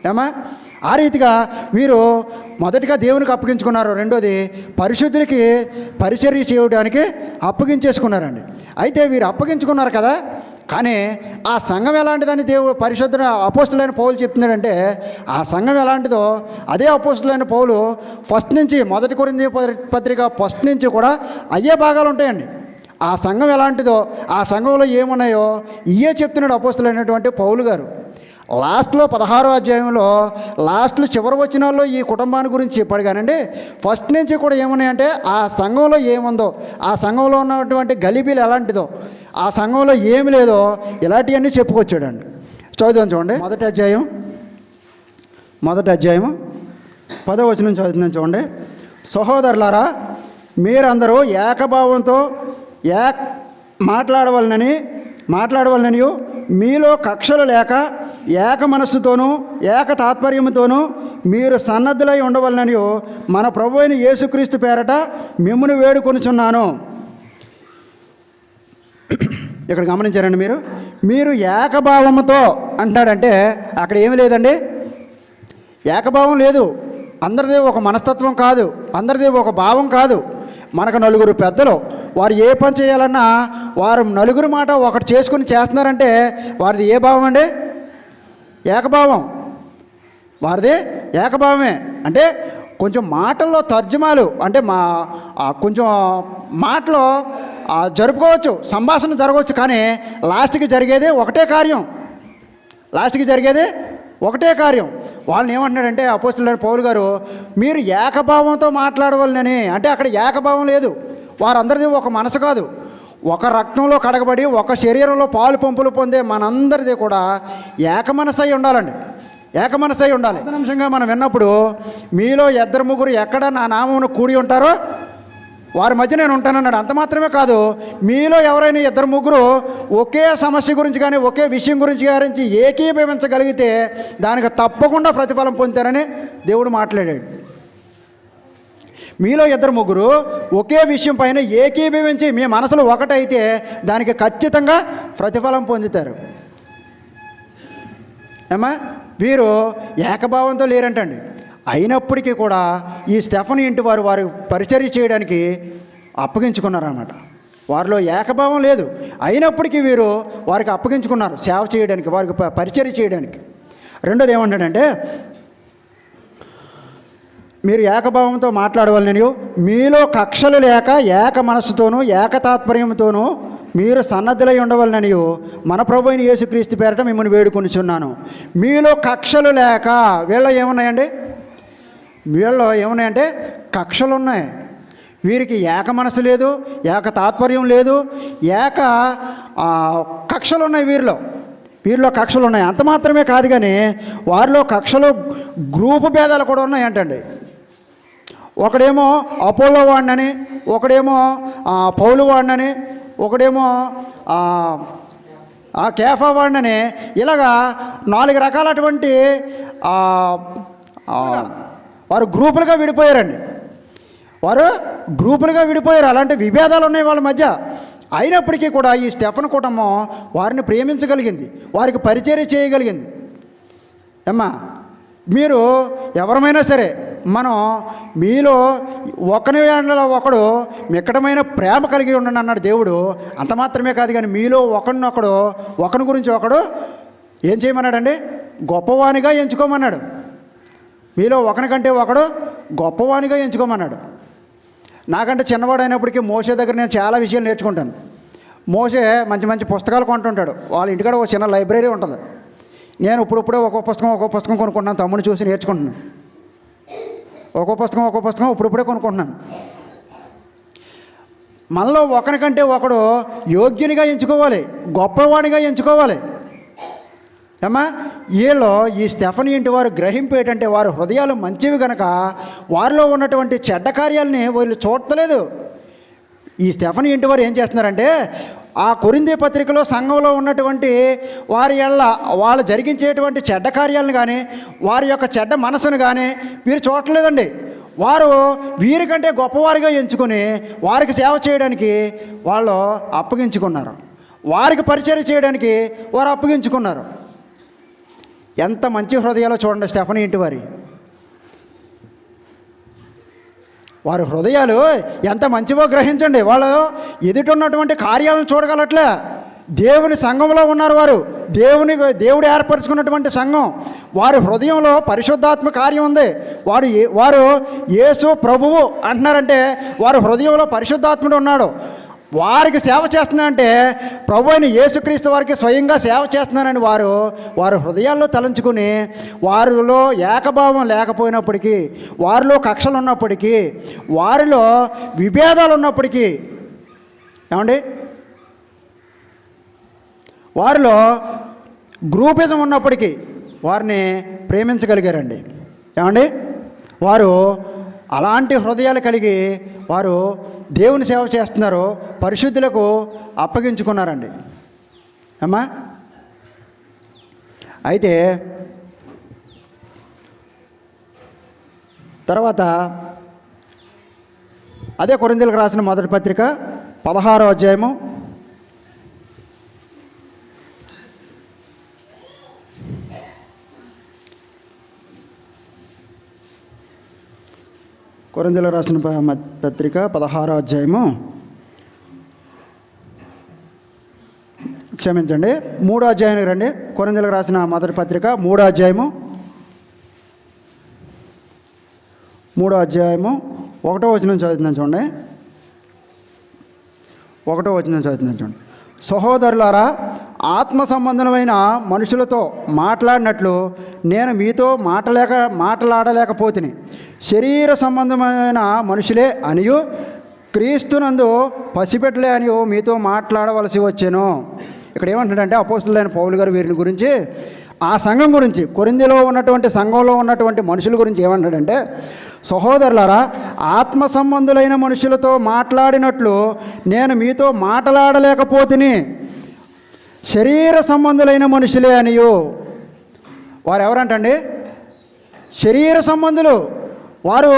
ఏమా ఆ రీతిగా వీరు మొదటిగా దేవునికి అప్పగించుకున్నారు, రెండోది పరిశుద్ధులకి పరిచర్య చేయడానికి అప్పగించేసుకున్నారండి. అయితే వీరు అప్పగించుకున్నారు కదా, కానీ ఆ సంఘం ఎలాంటిదని దేవుడు పరిశుద్ధుడు అపోస్తులైన పౌలు చెప్తున్నాడంటే ఆ సంఘం ఎలాంటిదో అదే అపోస్తులైన పౌలు ఫస్ట్ నుంచి మొదటి కొరింథీ పత్రిక ఫస్ట్ నుంచి కూడా అయ్యే భాగాలు ఉంటాయండి. ఆ సంఘం ఎలాంటిదో ఆ సంఘంలో ఏమున్నాయో ఇయే చెప్తున్నాడు అపోస్తులైనటువంటి పౌలు గారు. లాస్ట్లో 16వ అధ్యాయంలో లాస్ట్లో చివరి వచనాల్లో ఈ కుటుంబాన్ని గురించి చెప్పాడు. కానండి ఫస్ట్ నుంచి కూడా ఏమున్నాయంటే ఆ సంఘంలో ఏముందో, ఆ సంఘంలో ఉన్నటువంటి గలిబీలు ఎలాంటిదో, ఆ సంఘంలో ఏమి లేదో ఇలాంటివన్నీ చెప్పుకొచ్చాడండి. చదువుదాం చూడండి. మొదటి అధ్యాయం 10వ వచనం చదువుతున్నాను చూడండి. సహోదరులారా, మీరందరూ ఏకభావంతో మాట్లాడవలనని మీలో కక్షలు లేక ఏక మనస్సుతోనూ ఏక తాత్పర్యముతోనూ మీరు సన్నద్ధులై ఉండవలనని మన ప్రభు అయిన యేసుక్రీస్తు పేరట మిమ్మును వేడుకొనుచున్నాను. ఇక్కడ గమనించారండి మీరు ఏకభావముతో అంటున్నాడంటే అక్కడ ఏమీ లేదండి, ఏకభావం లేదు. అందరిది ఒక మనస్తత్వం కాదు, అందరిది ఒక భావం కాదు. మనకు నలుగురు పెద్దలు, వారు ఏ పని చేయాలన్నా వారు నలుగురు మాట ఒకటి చేసుకుని చేస్తున్నారంటే వారిది ఏ భావం అండి? ఏకభావం. వారిది ఏకభావమే. అంటే కొంచెం మాటల్లో తర్జుమాలు అంటే కొంచెం మాటలో జరుపుకోవచ్చు, సంభాషణ జరగవచ్చు, కానీ లాస్ట్కి జరిగేది ఒకటే కార్యం. వాళ్ళని ఏమంటున్నాడంటే అపోస్తులైన పౌలు గారు, మీరు ఏకభావంతో మాట్లాడవాలని. అంటే అక్కడ ఏకభావం లేదు. వారందరిది ఒక మనసు కాదు, ఒక రక్తంలో కడగబడి ఒక శరీరంలో పాలు పంపులు పొందే మనందరిది కూడా ఏకమనసై ఉండాలండి. అంశంగా మనం విన్నప్పుడు మీలో 2-3 ఎక్కడ నా నామమును కూడి ఉంటారో వారి మధ్య నేను ఉంటానన్నాడు. అంత మాత్రమే కాదు, మీలో ఎవరైనా 2-3 ఒకే సమస్య గురించి కానీ ఒకే విషయం గురించి ఏకీభవించగలిగితే దానికి తప్పకుండా ప్రతిఫలం పొందుతారని దేవుడు మాట్లాడాడు. మీలో 2-3 ఒకే విషయం పైన ఏకీభవించి మీ మనసులో ఒకటైతే దానికి ఖచ్చితంగా ప్రతిఫలం పొందుతారు. ఏమా వీరు ఏకభావంతో లేరంటండి. అయినప్పటికీ కూడా ఈ స్టెఫను ఇంటి వారు పరిచర్య చేయడానికి అప్పగించుకున్నారన్నమాట. వారిలో ఏకభావం లేదు, అయినప్పటికీ వీరు వారికి అప్పగించుకున్నారు సేవ చేయడానికి, వారికి పరిచర్య చేయడానికి. రెండోది ఏమంటాడంటే మీరు ఏకభావంతో మాట్లాడవాలని, మీలో కక్షలు లేక ఏక మనస్సుతోనూ ఏకతాత్పర్యంతోనూ మీరు సన్నద్ధులై ఉండవాలని మన ప్రభు అయిన యేసుక్రీస్తు పేరట మిమ్మల్ని వేడుకొనిచున్నాను. మీలో కక్షలు లేక, వీళ్ళలో ఏమున్నాయంటే కక్షలు ఉన్నాయి. వీరికి ఏక మనసు లేదు, ఏక తాత్పర్యం లేదు, కక్షలు ఉన్నాయి. వీరిలో కక్షలు ఉన్నాయి. అంత మాత్రమే కాదు కానీ వారిలో కక్షలు గ్రూపు భేదాలు కూడా ఉన్నాయంటండి. ఒకడేమో అపోలో వాడినని, ఒకడేమో పౌలు వాడినని, ఒకడేమో కేఫా వాడినని, ఇలాగా 4 రకాలటువంటి వారు గ్రూపులుగా విడిపోయారు. అలాంటి విభేదాలు ఉన్నాయి వాళ్ళ మధ్య. అయినప్పటికీ కూడా ఈ స్టెఫను కుటుంబం వారిని ప్రేమించగలిగింది, వారికి పరిచర్య చేయగలిగింది. అమ్మా మీరు ఎవరమైనా సరే మనం మీలో ఒకరి వేళలో ఒకడు మిక్కటమైన ప్రేమ కలిగి ఉండండి అన్నాడు దేవుడు. అంత మాత్రమే కాదు కానీ మీలో ఒకరి గురించి ఒకడు ఏం చేయమన్నాడండి? గొప్పవానిగా ఎంచుకోమన్నాడు. మీలో ఒకరికంటే ఒకడు గొప్పవానిగా ఎంచుకోమన్నాడు. నాకంటే చిన్నవాడు అయినప్పటికీ మోసే దగ్గర నేను చాలా విషయాలు నేర్చుకుంటాను. మోసే మంచి మంచి పుస్తకాలు కొంటుంటాడు. వాళ్ళ ఇంటికాడ ఒక చిన్న లైబ్రరీ ఉంటుంది. నేను ఇప్పుడిప్పుడే ఒక్కో పుస్తకం కొనుక్కుంటున్నాను. తమ్ముడిని చూసి నేర్చుకుంటున్నాను. ఒక్కో పుస్తకం ఇప్పుడిప్పుడే కొనుక్కుంటున్నాను. మనలో ఒకరికంటే ఒకడు యోగ్యునిగా ఎంచుకోవాలి, గొప్పవాడిగా ఎంచుకోవాలి. ఏమా వీళ్ళు ఈ స్టెఫనీ ఇంటి వారు గ్రహింపు ఏంటంటే వారి హృదయాలు మంచివి కనుక వారిలో ఉన్నటువంటి చెడ్డ కార్యాలని వీళ్ళు చూడలేదు. ఈ స్టెఫనీ ఇంటి వారు ఏం చేస్తున్నారంటే ఆ కొరింథీ పత్రికలో సంఘంలో ఉన్నటువంటి వారి వాళ్ళు జరిగించేటువంటి చెడ్డ కార్యాలను కానీ వారి యొక్క చెడ్డ మనసును కానీ వీరు చూడలేదండి. వారు వీరికంటే గొప్పవారిగా ఎంచుకొని వారికి సేవ చేయడానికి వాళ్ళు అప్పగించుకున్నారు, వారికి పరిచర్య చేయడానికి వారు అప్పగించుకున్నారు. ఎంత మంచి హృదయాలో చూడండి స్టెఫనీ ఇంటి వారి హృదయాలు ఎంత మంచివో గ్రహించండి. వాళ్ళు ఎదుటిన్నటువంటి కార్యాలను చూడగలట్లే. దేవుని సంఘంలో ఉన్నారు వారు, దేవుడు ఏర్పరచుకున్నటువంటి సంఘం. వారి హృదయంలో పరిశుద్ధాత్మ కార్యం ఉంది. వారు యేసు ప్రభువు అంటున్నారంటే వారి హృదయంలో పరిశుద్ధాత్ముడు ఉన్నాడు. వారికి సేవ చేస్తున్నానంటే ప్రభు అయిన యేసుక్రీస్తు వారికి స్వయంగా సేవ చేస్తున్నానని వారు హృదయాల్లో తలంచుకుని వారిలో ఏకభావం లేకపోయినప్పటికీ, వారిలో కక్షలు ఉన్నప్పటికీ, వారిలో విభేదాలు ఉన్నప్పటికీ, ఏమండి వారిలో గ్రూపిజం ఉన్నప్పటికీ వారిని ప్రేమించగలిగారండి. ఏమండి వారు అలాంటి హృదయాలు కలిగి వారు దేవుని సేవ చేస్తున్నారు, పరిశుద్ధులకు అప్పగించుకున్నారండి. అమ్మా అయితే తర్వాత అదే కొరింథీయులకు రాసిన మొదటి పత్రిక 16వ అధ్యాయము కొరింథీయులకు రాసిన పత్రిక 16వ అధ్యాయము క్షమించండి 3వ అధ్యాయానికి రండి. కొరింథీయులకు రాసిన మొదటి పత్రిక 3వ అధ్యాయము 1వ వచనం చదువుతున్నాను చూడండి. 1వ వచనం చదువుతున్నాను చూడండి. సహోదరులారా, ఆత్మ సంబంధమైన మనుషులతో మాట్లాడినట్లు నేను మీతో మాట్లాడలేకపోతిని. శరీర సంబంధమైన మనుషులే అనియు క్రీస్తునందు పసిపెట్టలే అనియు మీతో మాట్లాడవలసి వచ్చాను. ఇక్కడ ఏమంటాడంటే అపోస్తలుడైన పౌలు గారు వీరిని గురించి, ఆ సంఘం గురించి, కొరింథీలో ఉన్నటువంటి సంఘంలో ఉన్నటువంటి మనుషుల గురించి ఏమంటాడంటే, సహోదరులారా, ఆత్మ సంబంధులైన మనుషులతో మాట్లాడినట్లు నేను మీతో మాట్లాడలేకపోతిని. శరీర సంబంధులైన మనుషులే అనియు. వారు ఎవరంటండి? శరీర సంబంధులు. వారు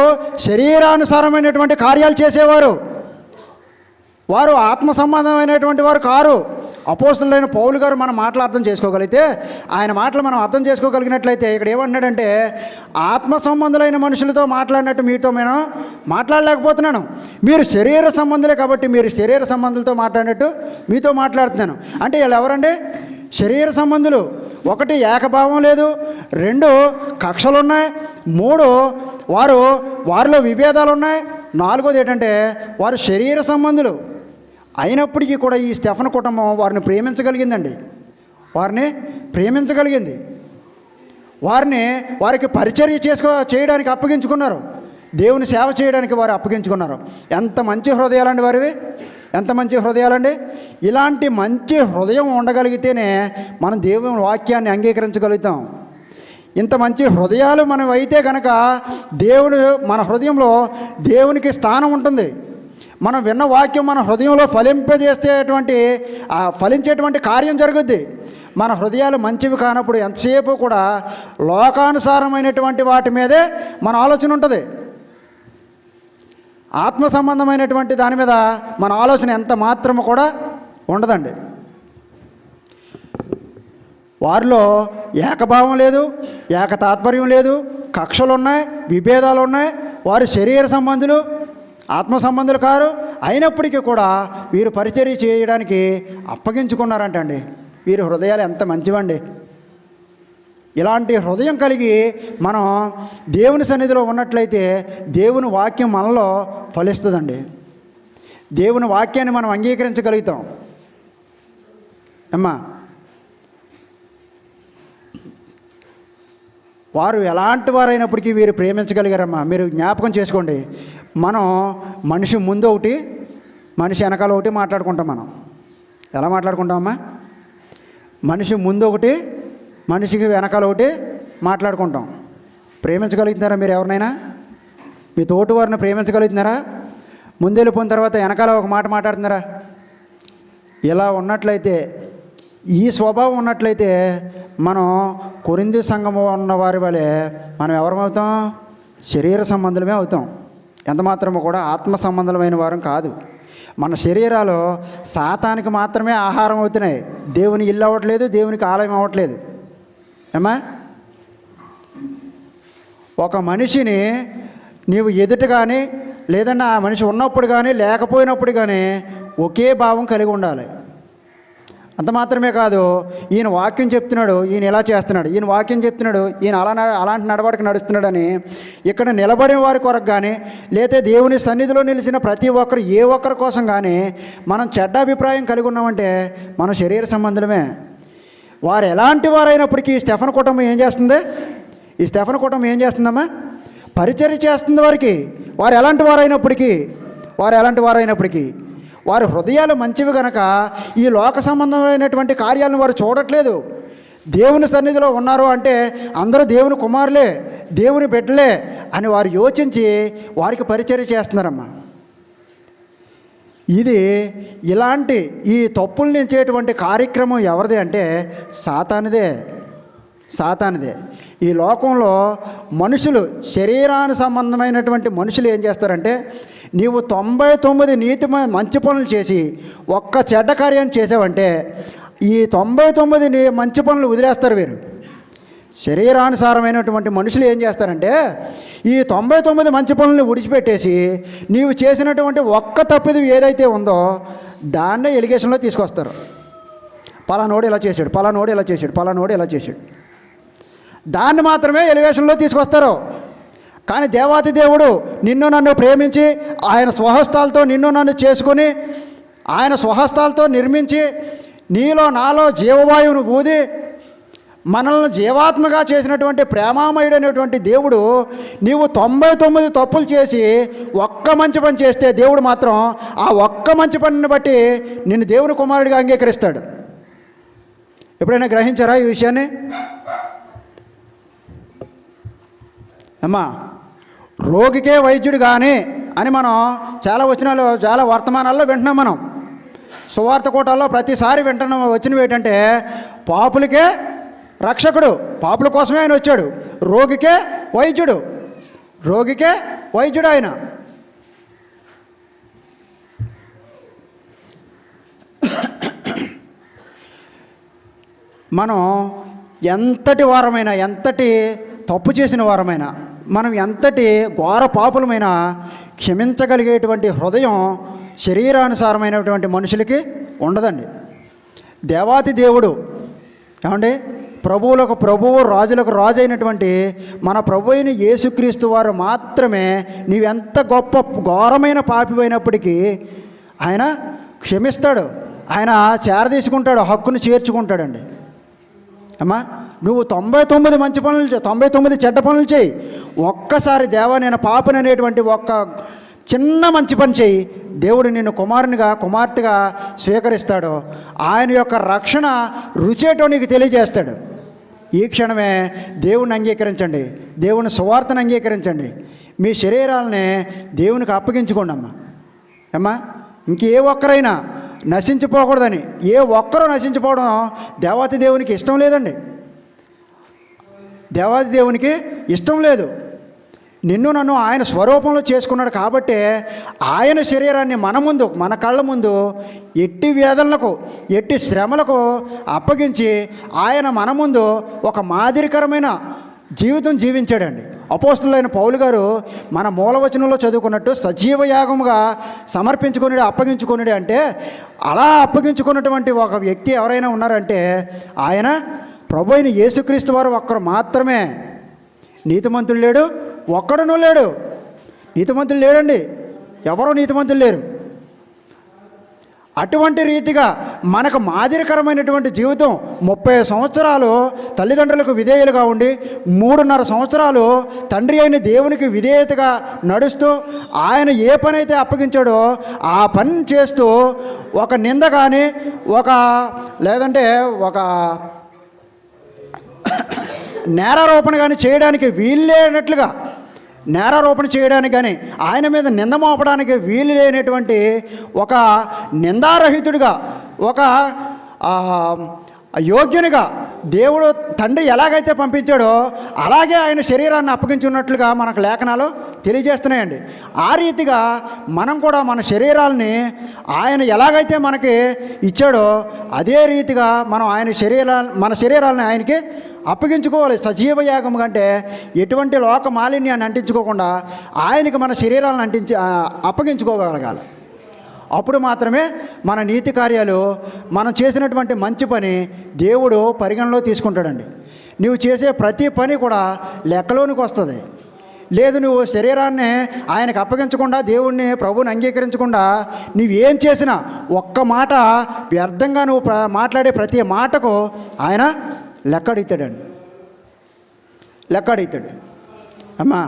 శరీరానుసారమైనటువంటి కార్యాలు చేసేవారు, వారు ఆత్మ సంబంధమైనటువంటి వారు కారు. అపోస్తలుడైన పౌలు గారు మనం మాటలు అర్థం చేసుకోగలిగితే, ఆయన మాటలు మనం అర్థం చేసుకోగలిగినట్లయితే ఇక్కడ ఏమంటున్నాడంటే, ఆత్మ సంబంధులైన మనుషులతో మాట్లాడినట్టు మీతో నేను మాట్లాడలేకపోతున్నాను. మీరు శరీర సంబంధులే కాబట్టి మీరు శరీర సంబంధులతో మాట్లాడినట్టు మీతో మాట్లాడుతున్నాను. అంటే వీళ్ళు ఎవరండి? శరీర సంబంధులు. 1 ఏకభావం లేదు, 2 కక్షలు ఉన్నాయి, 3 వారిలో విభేదాలు ఉన్నాయి, 4వది ఏంటంటే వారు శరీర సంబంధులు. అయినప్పటికీ కూడా ఈ స్టెఫను కుటుంబం వారిని ప్రేమించగలిగిందండి, వారిని ప్రేమించగలిగింది. వారికి పరిచర్య చేయడానికి అప్పగించుకున్నారు, దేవుని సేవ చేయడానికి వారు అప్పగించుకున్నారు. ఎంత మంచి హృదయాలండి వారివి, ఎంత మంచి హృదయాలండి. ఇలాంటి మంచి హృదయం ఉండగలిగితేనే మనం దేవుని వాక్యాన్ని అంగీకరించగలుగుతాం. ఇంత మంచి హృదయాలు మనం అయితే కనుక మన హృదయంలో దేవునికి స్థానం ఉంటుంది. మనం విన్న వాక్యం మన హృదయంలో ఫలించేటువంటి కార్యం జరుగుద్ది. మన హృదయాలు మంచివి కానప్పుడు ఎంతసేపు కూడా లోకానుసారమైనటువంటి వాటి మీదే మన ఆలోచన ఉంటుంది. ఆత్మ సంబంధమైనటువంటి దాని మీద మన ఆలోచన ఎంత మాత్రము కూడా ఉండదండి. వారిలో ఏకభావం లేదు, ఏకతాత్పర్యం లేదు, కక్షలు ఉన్నాయి, విభేదాలు ఉన్నాయి. వారు శరీర సంబంధులు, ఆత్మ సంబంధులు కారు. అయినప్పటికీ కూడా వీరు పరిచర్య చేయడానికి అప్పగించుకున్నారంటండి. వీరి హృదయాలు ఎంత మంచివండి. ఇలాంటి హృదయం కలిగి మనం దేవుని సన్నిధిలో ఉన్నట్లయితే దేవుని వాక్యం మనలో ఫలిస్తుందండి. దేవుని వాక్యాన్ని మనం అంగీకరించగలుగుతాం. అమ్మా, వారు ఎలాంటి వారైనప్పటికీ వీరు ప్రేమించగలిగారమ్మా. మీరు జ్ఞాపకం చేసుకోండి, మనం మనిషి ముందు ఒకటి మనిషి వెనకాల ఒకటి మాట్లాడుకుంటాం. మనం ఎలా మాట్లాడుకుంటామమ్మా? మనిషి ముందు ఒకటి, మనిషికి వెనకాల ఒకటి మాట్లాడుకుంటాం. ప్రేమించగలుగుతున్నారా మీరు ఎవరినైనా? మీ తోటి వారిని ప్రేమించగలుగుతున్నారా? ముందెళ్ళిపోయిన తర్వాత వెనకాల ఒక మాట మాట్లాడుతున్నారా? ఇలా ఉన్నట్లయితే, ఈ స్వభావం ఉన్నట్లయితే మనం కొరింథీ సంఘము ఉన్న వారి వలె మనం ఎవరమవుతాం? శరీర సంబంధులమే అవుతాం. ఎంత మాత్రమో కూడా ఆత్మ సంబంధమైన వారం కాదు. మన శరీరాలు సాతానికి మాత్రమే ఆహారం అవుతున్నాయి. దేవుని ఇల్లు అవ్వట్లేదు, దేవునికి ఆలయం అవ్వట్లేదు. ఏమా? ఒక మనిషిని నీవు ఎదుట కానీ, లేదన్నా ఆ మనిషి ఉన్నప్పుడు కానీ లేకపోయినప్పుడు కానీ ఒకే భావం కలిగి ఉండాలి. అంత మాత్రమే కాదు, ఈయన వాక్యం చెప్తున్నాడు, ఈయన ఇలా చేస్తున్నాడు, ఈయన వాక్యం చెప్తున్నాడు, ఈయన అలాంటి నడవడికి నడుస్తున్నాడని ఇక్కడ నిలబడిన వారి కొరకు కానీ, లేతే దేవుని సన్నిధిలో నిలిచిన ప్రతి ఒక్కరు ఏ ఒక్కరి కోసం కానీ మనం చెడ్డ అభిప్రాయం కలిగి ఉన్నామంటే మనం శరీర సంబంధులమే. వారు ఎలాంటి వారైనప్పటికీ ఈ స్టెఫెన్ కుటుంబం ఏం చేస్తుంది? ఈ స్టెఫెన్ కుటుంబం ఏం చేస్తుందమ్మా? పరిచర్య చేస్తుంది వారికి. వారు ఎలాంటి వారైనప్పటికీ వారి హృదయాలు మంచివి కనుక ఈ లోక సంబంధమైనటువంటి కార్యాలను వారు చూడట్లేదు. దేవుని సన్నిధిలో ఉన్నారు అంటే అందరూ దేవుని కుమారులే, దేవుని బిడ్డలే అని వారు యోచించి వారికి పరిచర్య చేస్తున్నారమ్మా. ఇది ఇలాంటి ఈ తప్పులు నించేటువంటి కార్యక్రమం ఎవరిది అంటే సాతానిదే. ఈ లోకంలో మనుషులు, శరీరాను సంబంధమైనటువంటి మనుషులు ఏం చేస్తారంటే, నీవు 99 నీతి మంచి పనులు చేసి ఒక్క చెడ్డ కార్యాన్ని చేసావంటే ఈ 99 మంచి పనులు వదిలేస్తారు వీరు. శరీరానుసారమైనటువంటి మనుషులు ఏం చేస్తారంటే ఈ 99 మంచి పనులను విడిచిపెట్టేసి నీవు చేసినటువంటి ఒక్క తప్పిదం ఏదైతే ఉందో దాన్నే ఎలిగేషన్లో తీసుకొస్తారు. పలానోడు ఇలా చేశాడు, పలానోడు ఇలా చేశాడు, పలానోడు ఇలా చేశాడు, దాన్ని మాత్రమే ఎలివేషన్లో తీసుకొస్తారు. కానీ దేవాతి దేవుడు నిన్ను నన్ను ప్రేమించి ఆయన స్వహస్తాలతో నిన్ను నన్ను చేసుకొని ఆయన స్వహస్తాలతో నిర్మించి నీలో నాలో జీవవాయువును ఊది మనల్ని జీవాత్మగా చేసినటువంటి ప్రేమామయుడైనటువంటి దేవుడు నీవు 99 తప్పులు చేసి ఒక్క మంచి పని చేస్తే దేవుడు మాత్రం ఆ ఒక్క మంచి పనిని బట్టి నిన్ను దేవుని కుమారుడిగా అంగీకరిస్తాడు. ఎప్పుడైనా గ్రహించారా ఈ విషయాన్ని? అమ్మా, రోగికే వైద్యుడు కానీ అని మనం చాలా వచనాలు, చాలా వర్తమానాల్లో వింటున్నాం. మనం సువార్త కూటాల్లో ప్రతిసారి వింటున్నాం వచ్చినవి ఏంటంటే పాపులకే రక్షకుడు, పాపుల కోసమే ఆయన వచ్చాడు. రోగికే వైద్యుడు ఆయన. మనం ఎంతటి వారమైనా, ఎంతటి తప్పు చేసిన వారమైనా, మనం ఎంతటి ఘోర పాపులమైనా క్షమించగలిగేటువంటి హృదయం శరీరానుసారమైనటువంటి మనుషులకి ఉండదండి. దేవాతి దేవుడు ఏమండి, ప్రభువులకు ప్రభువు, రాజులకు రాజు అయినటువంటి మన ప్రభు అయిన యేసుక్రీస్తు వారు మాత్రమే నీవెంత గొప్ప ఘోరమైన పాపివైనప్పటికీ ఆయన క్షమిస్తాడు, ఆయన చేరదీసుకుంటాడు, హక్కును చేర్చుకుంటాడండి. అమ్మా, నువ్వు 99 మంచి పనులు 99 చెడ్డ పనులు చేయి, ఒక్కసారి దేవా నేను పాపని అనేటువంటి ఒక్క చిన్న మంచి పని చేయి, దేవుడు నిన్ను కుమారునిగా కుమార్తెగా స్వీకరిస్తాడు. ఆయన యొక్క రక్షణ రుచేటో నీకు తెలియజేస్తాడు. ఈ క్షణమే దేవుని అంగీకరించండి, దేవుని సువార్తను అంగీకరించండి, మీ శరీరాలని దేవునికి అప్పగించుకోండి. అమ్మా, ఇంకే ఒక్కరైనా నశించిపోకూడదని, ఏ ఒక్కరూ నశించిపోవడం దేవాతి దేవునికి ఇష్టం లేదండి. దేవాది దేవునికి ఇష్టం లేదు. నిన్ను నన్ను ఆయన స్వరూపంలో చేసుకున్నాడు కాబట్టే ఆయన శరీరాన్ని మన కళ్ళ ముందు ఎట్టి వేదనలకు, ఎట్టి శ్రమలకు అప్పగించి ఆయన మన ముందు ఒక మాదిరికరమైన జీవితం జీవించాడండి. అపోస్తులైన పౌలు గారు మన మూలవచనంలో చదువుకున్నట్టు సజీవ యాగముగా సమర్పించుకున్నాడు, అప్పగించుకున్నాడు. అంటే అలా అప్పగించుకున్నటువంటి ఒక వ్యక్తి ఎవరైనా ఉన్నారంటే ఆయన ప్రభు అయిన యేసుక్రీస్తు వారు ఒక్కరు మాత్రమే. నీతిమంతుడు లేడు, ఒక్కడునూ లేడు. నీతిమంతులు లేడండి, ఎవరో నీతిమంతులు లేరు. అటువంటి రీతిగా మనకు మాదిరికరమైనటువంటి జీవితం 30 సంవత్సరాలు తల్లిదండ్రులకు విధేయులుగా ఉండి 3.5 సంవత్సరాలు తండ్రి అయిన దేవునికి విధేయతగా నడుస్తూ ఆయన ఏ పని అయితే అప్పగించాడో ఆ పని చేస్తూ ఒక నింద కానీ లేదంటే ఒక నేరారోపణ కానీ చేయడానికి వీల్లేనట్లుగా నేరారోపణ చేయడానికి కానీ ఆయన మీద నింద మోపడానికి వీలు లేనటువంటి ఒక నిందారహితుడిగా ఒక యోగ్యునిగా దేవుడు తండ్రి ఎలాగైతే పంపించాడో అలాగే ఆయన శరీరాన్ని అప్పగించున్నట్లుగా మనకు లేఖనాలు తెలియజేస్తున్నాయండి. ఆ రీతిగా మనం కూడా మన శరీరాలని ఆయన ఎలాగైతే మనకి ఇచ్చాడో అదే రీతిగా మనం మన శరీరాలని ఆయనకి అప్పగించుకోవాలి. సజీవ యాగం కంటే ఎటువంటి లోక మాలిన్యాన్ని అంటించుకోకుండా ఆయనకి మన శరీరాలను అప్పగించుకోగలగాలి. అప్పుడు మాత్రమే మన నీతి కార్యాలు మనం చేసినటువంటి మంచి పని దేవుడు పరిగణలో తీసుకుంటాడండి. నువ్వు చేసే ప్రతి పని కూడా లెక్కలోనికి వస్తుంది. లేదు నువ్వు శరీరాన్ని ఆయనకు అప్పగించకుండా దేవుణ్ణి ప్రభువుని అంగీకరించకుండా నువ్వేం చేసినా ఒక్క మాట వ్యర్థంగా నువ్వు మాట్లాడే ప్రతి మాటకు ఆయన లెక్క అడుగుతాడు. అమ్మా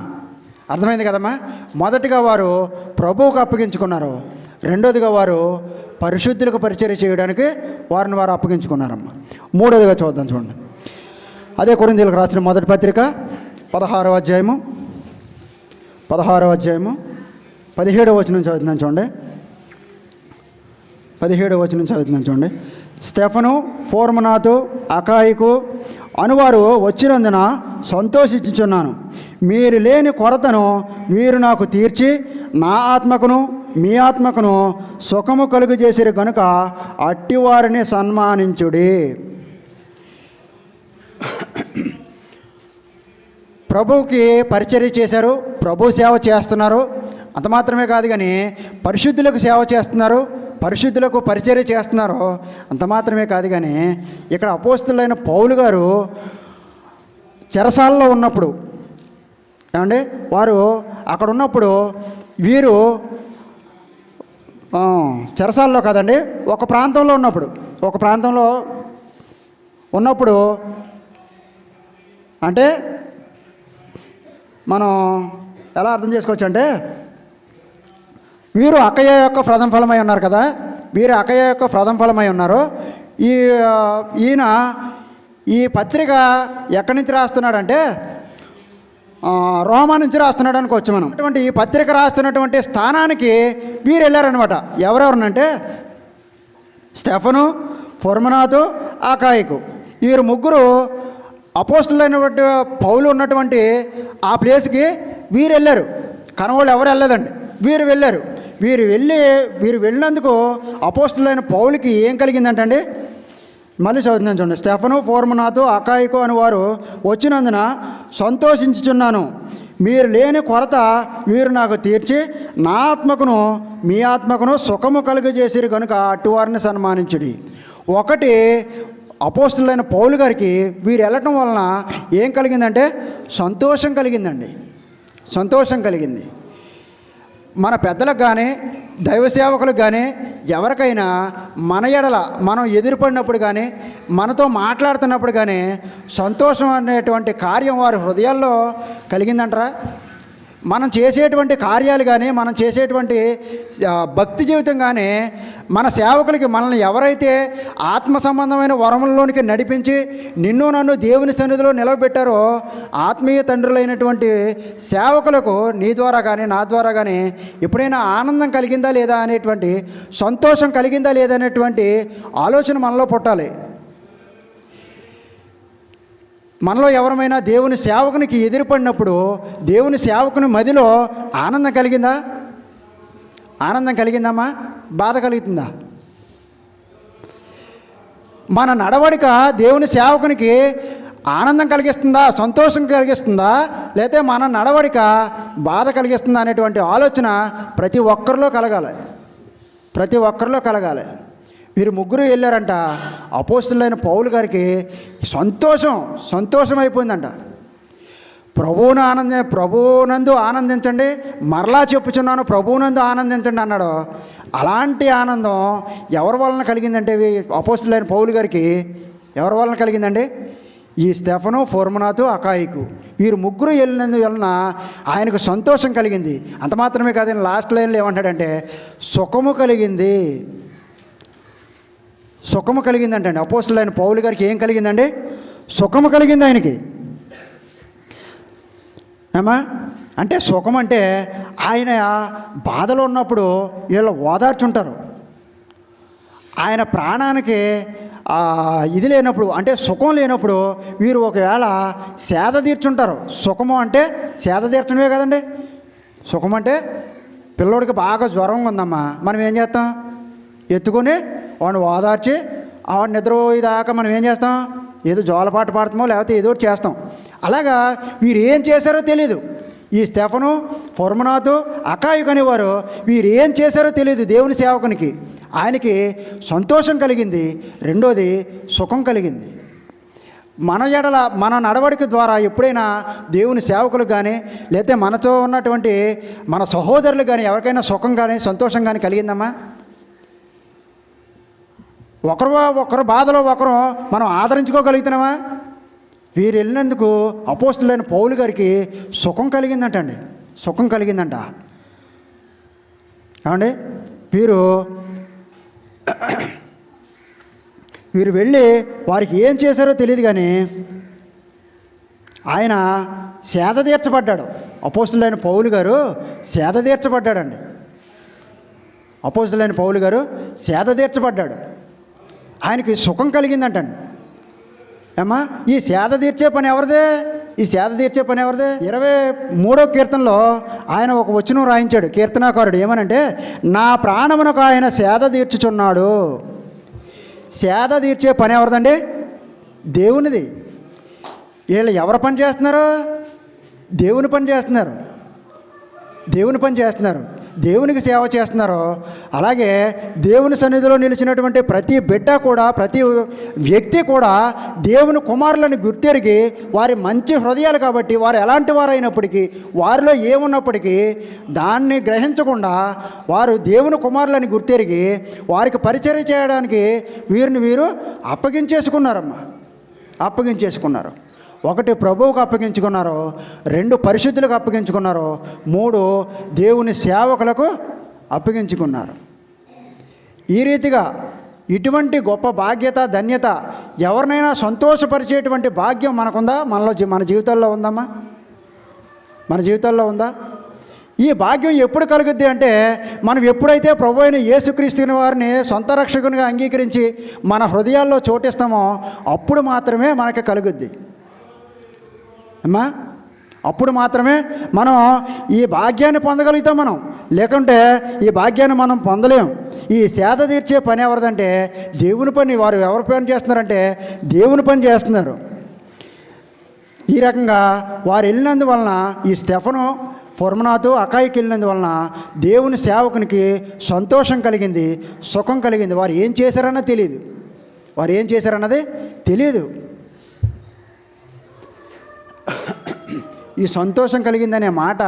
అర్థమైంది కదమ్మా. మొదటిగా వారు ప్రభువుకు అప్పగించుకున్నారు, రెండోదిగా వారు పరిశుద్ధులకు పరిచర్య చేయడానికి వారిని వారు అప్పగించుకున్నారమ్మా. మూడోదిగా చూడండి. అదే కొరింథీయులకు రాసిన మొదటి పత్రిక 16వ అధ్యాయము 17వ వచనం చదువుతున్నాను చూడండి. 17వ వచనం చదువుతున్నాను చూడండి. స్టెఫను, ఫోర్మనాతు, అకాయికు అనువారు వచ్చినందున సంతోషించుచున్నాను. మీరు లేని కొరతను వీరు నాకు తీర్చి నా ఆత్మకును మీ ఆత్మకును సుఖము కలుగు చేసిరు కనుక అట్టివారిని సన్మానించుడి. ప్రభువుకి పరిచర్య చేశారు, ప్రభు సేవ చేస్తున్నారు. అంత మాత్రమే కాదు కానీ పరిశుద్ధులకు సేవ చేస్తున్నారు, పరిశుద్ధులకు పరిచర్య చేస్తున్నారు. అంత మాత్రమే కాదు కానీ ఇక్కడ అపోస్తులైన పౌలు గారు చెరసాలలో ఉన్నప్పుడు ఏమండి వారు అక్కడ ఉన్నప్పుడు వీరు చెరసాలలో కాదండి ఒక ప్రాంతంలో ఉన్నప్పుడు అంటే మనం ఎలా అర్థం చేసుకోవచ్చు అంటే వీరు అక్కయ్య యొక్క ప్రథమ ఫలమై ఉన్నారు కదా, వీరు అక్కయ్య యొక్క ప్రథమ ఫలమై ఉన్నారు. ఈయన ఈ పత్రిక ఎక్కడి నుంచి రాస్తున్నాడంటే రోమా నుంచి రాస్తున్నాడు అనుకోవచ్చు మనం. అటువంటి ఈ పత్రిక రాస్తున్నటువంటి స్థానానికి వీరు వెళ్ళారనమాట. ఎవరెవరినంటే స్టెఫను, ఫోర్మనాతు, అకాయికు వీరు ముగ్గురు అపోస్తులైనటువంటి పౌలు ఉన్నటువంటి ఆ ప్లేస్కి వీరు వెళ్ళారు. కనవాళ్ళు ఎవరు వెళ్ళలేదండి, వీరు వెళ్ళారు. వీరు వెళ్ళినందుకు అపోస్తులైన పౌలుకి ఏం కలిగిందంటండి, మళ్ళీ చదువుతున్నాను చూడండి. స్టెఫను, ఫోర్మనాతు, అకాయికు అని వారు వచ్చినందున సంతోషించుచున్నాను. మీరు లేని కొరత వీరు నాకు తీర్చి నా ఆత్మకును మీ ఆత్మకును సుఖము కలుగజేసిరు కనుక అటువారిని సన్మానించుడి. ఒకటి అపోస్తులైన పౌలు గారికి వీరు వెళ్ళటం వలన ఏం కలిగిందంటే సంతోషం కలిగింది. మన పెద్దలకు కానీ దైవ సేవకులకు కానీ ఎవరికైనా మన ఎడల మనం ఎదురుపడినప్పుడు కానీ మనతో మాట్లాడుతున్నప్పుడు కానీ సంతోషం అనేటువంటి కార్యం వారి హృదయాల్లో కలిగిందంటారా? మనం చేసేటువంటి కార్యాలు కానీ మనం చేసేటువంటి భక్తి జీవితం కానీ మన సేవకులకి మనల్ని ఎవరైతే ఆత్మ సంబంధమైన వరములలోనికి నడిపించి నిన్ను నన్ను దేవుని సన్నిధిలో నిలవబెట్టారో ఆత్మీయ తండ్రులైనటువంటి సేవకులకు నీ ద్వారా కానీ నా ద్వారా కానీ ఎప్పుడైనా ఆనందం కలిగిందా లేదా అనేటువంటి సంతోషం కలిగిందా లేదా అనేటువంటి ఆలోచన మనలో పుట్టాలి. మనలో ఎవరమైనా దేవుని సేవకునికి ఎదురుపడినప్పుడు దేవుని సేవకుని మదిలో ఆనందం కలిగిందమ్మా, బాధ కలుగుతుందా? మన నడవడిక దేవుని సేవకునికి ఆనందం కలిగిస్తుందా, సంతోషం కలిగిస్తుందా, లేకపోతే మన నడవడిక బాధ కలిగిస్తుందా అనేటువంటి ఆలోచన ప్రతి ఒక్కరిలో కలగాలి. వీరు ముగ్గురు వెళ్ళారంట. అపోస్తులైన పౌలు గారికి సంతోషం అయిపోయిందంట. ప్రభువునందు ఆనందించండి, మరలా చెప్పుచున్నాను ప్రభువునందు ఆనందించండి అన్నాడు. అలాంటి ఆనందం ఎవరి వలన కలిగిందంటే అపోస్తలుడైన పౌలు గారికి ఎవరి వలన కలిగిందండి? ఈ స్టెఫను, ఫొర్మనాతు, అకాయికు వీరు ముగ్గురు వెళ్ళినందువలన ఆయనకు సంతోషం కలిగింది. అంత మాత్రమే కాదని లాస్ట్ లైన్లో ఏమంటాడంటే సుఖము కలిగింది. సుఖము కలిగిందంటండి. అపోస్తలుడైన పౌలు గారికి ఏం కలిగిందండి? సుఖము కలిగింది ఆయనకి. ఏమా అంటే సుఖం అంటే ఆయన బాధలో ఉన్నప్పుడు వీళ్ళు ఓదార్చుంటారు. ఆయన ప్రాణానికి ఇది లేనప్పుడు అంటే సుఖం లేనప్పుడు వీరు ఒకవేళ సేద తీర్చుంటారు. సుఖము అంటే సేద తీర్చడమే కదండి. సుఖం అంటే పిల్లోడికి బాగా జ్వరం ఉందమ్మా, మనం ఏం చేస్తాం? ఎత్తుకొని వాడిని ఓదార్చి వాడిని నిద్రపోయేదాకా మనం ఏం చేస్తాం? ఏదో జోలపాట పాడతామో లేకపోతే ఏదో ఒకటి చేస్తాం. అలాగా వీరు ఏం చేశారో తెలీదు. ఈ స్టెఫను, ఫొర్మనాతు, అకాయికు అనేవారు వీరు ఏం చేశారో తెలియదు దేవుని సేవకునికి. ఆయనకి సంతోషం కలిగింది, రెండోది సుఖం కలిగింది. మన ఎడల మన నడవడిక ద్వారా ఎప్పుడైనా దేవుని సేవకులకు కానీ లేకపోతే మనతో ఉన్నటువంటి మన సహోదరులు కానీ ఎవరికైనా సుఖం కానీ సంతోషం కానీ కలిగిందమ్మా? ఒకరు బాధలో ఒకరు మనం ఆదరించుకోగలుగుతున్నామా? వీరు వెళ్ళినందుకు అపోస్తలుడైన పౌలు గారికి సుఖం కలిగిందంటండి. సుఖం కలిగిందంట. ఏమండి వీరు వెళ్ళి వారికి ఏం చేశారో తెలియదు కానీ ఆయన సేద తీర్చబడ్డాడు. అపోస్తలుడైన పౌలు గారు సేద తీర్చబడ్డాడండి. అపోస్తలుడైన పౌలు గారు సేద తీర్చబడ్డాడు. ఆయనకి సుఖం కలిగిందంటండి. ఏమ్మా ఈ సేద తీర్చే పని ఎవరిదే? ఈ సేద తీర్చే పని ఎవరిదే? 23వ కీర్తనలో ఆయన ఒక వచనం రాయించాడు కీర్తనాకారుడు. ఏమనంటే నా ప్రాణమునకు ఆయన సేద తీర్చుచున్నాడు. సేద తీర్చే పని ఎవరిదండి? దేవునిది. వీళ్ళు ఎవరు పని చేస్తున్నారు? దేవుని పని చేస్తున్నారు. దేవుని పని చేస్తున్నారు, దేవునికి సేవ చేస్తున్నారు. అలాగే దేవుని సన్నిధిలో నిలిచినటువంటి ప్రతి బిడ్డ కూడా, ప్రతి వ్యక్తి కూడా దేవుని కుమారులని గుర్తెరిగి వారి మంచి హృదయాలు కాబట్టి వారు ఎలాంటి వారైనప్పటికీ వారిలో ఏమున్నప్పటికీ దాన్ని గ్రహించకుండా వారు దేవుని కుమారులని గుర్తెరిగి వారికి పరిచర్య చేయడానికి వీరు అప్పగించేసుకున్నారు. 1 ప్రభువుకు అప్పగించుకున్నారు, 2 పరిశుద్ధులకు అప్పగించుకున్నారు, 3 దేవుని సేవకులకు అప్పగించుకున్నారు. ఈ రీతిగా ఇటువంటి గొప్ప బాధ్యత, ధన్యత ఎవరినైనా సంతోషపరిచేటువంటి భాగ్యం మనకుందా? మన జీవితాల్లో ఉందమ్మా? మన జీవితాల్లో ఉందా? ఈ భాగ్యం ఎప్పుడు కలుగుద్ది అంటే మనం ఎప్పుడైతే ప్రభు అయిన యేసుక్రీస్తుని వారిని సొంత రక్షకునిగా అంగీకరించి మన హృదయాల్లో చోటిస్తామో అప్పుడు మాత్రమే మనకి కలుగుద్ది అమ్మా. అప్పుడు మాత్రమే మనం ఈ భాగ్యాన్ని పొందగలుగుతాం. మనం లేకుంటే ఈ భాగ్యాన్ని మనం పొందలేం. ఈ సేద తీర్చే పని ఎవరిదంటే దేవుని పని. వారు ఎవరి పని చేస్తున్నారంటే దేవుని పని చేస్తున్నారు. ఈ రకంగా వారు వెళ్ళినందువలన ఈ స్టెఫను, ఫొర్మనాతు, అకాయికి వెళ్ళినందువలన దేవుని సేవకునికి సంతోషం కలిగింది, సుఖం కలిగింది. వారు ఏం చేశారన్నది తెలియదు. ఈ సంతోషం కలిగిందనే మాట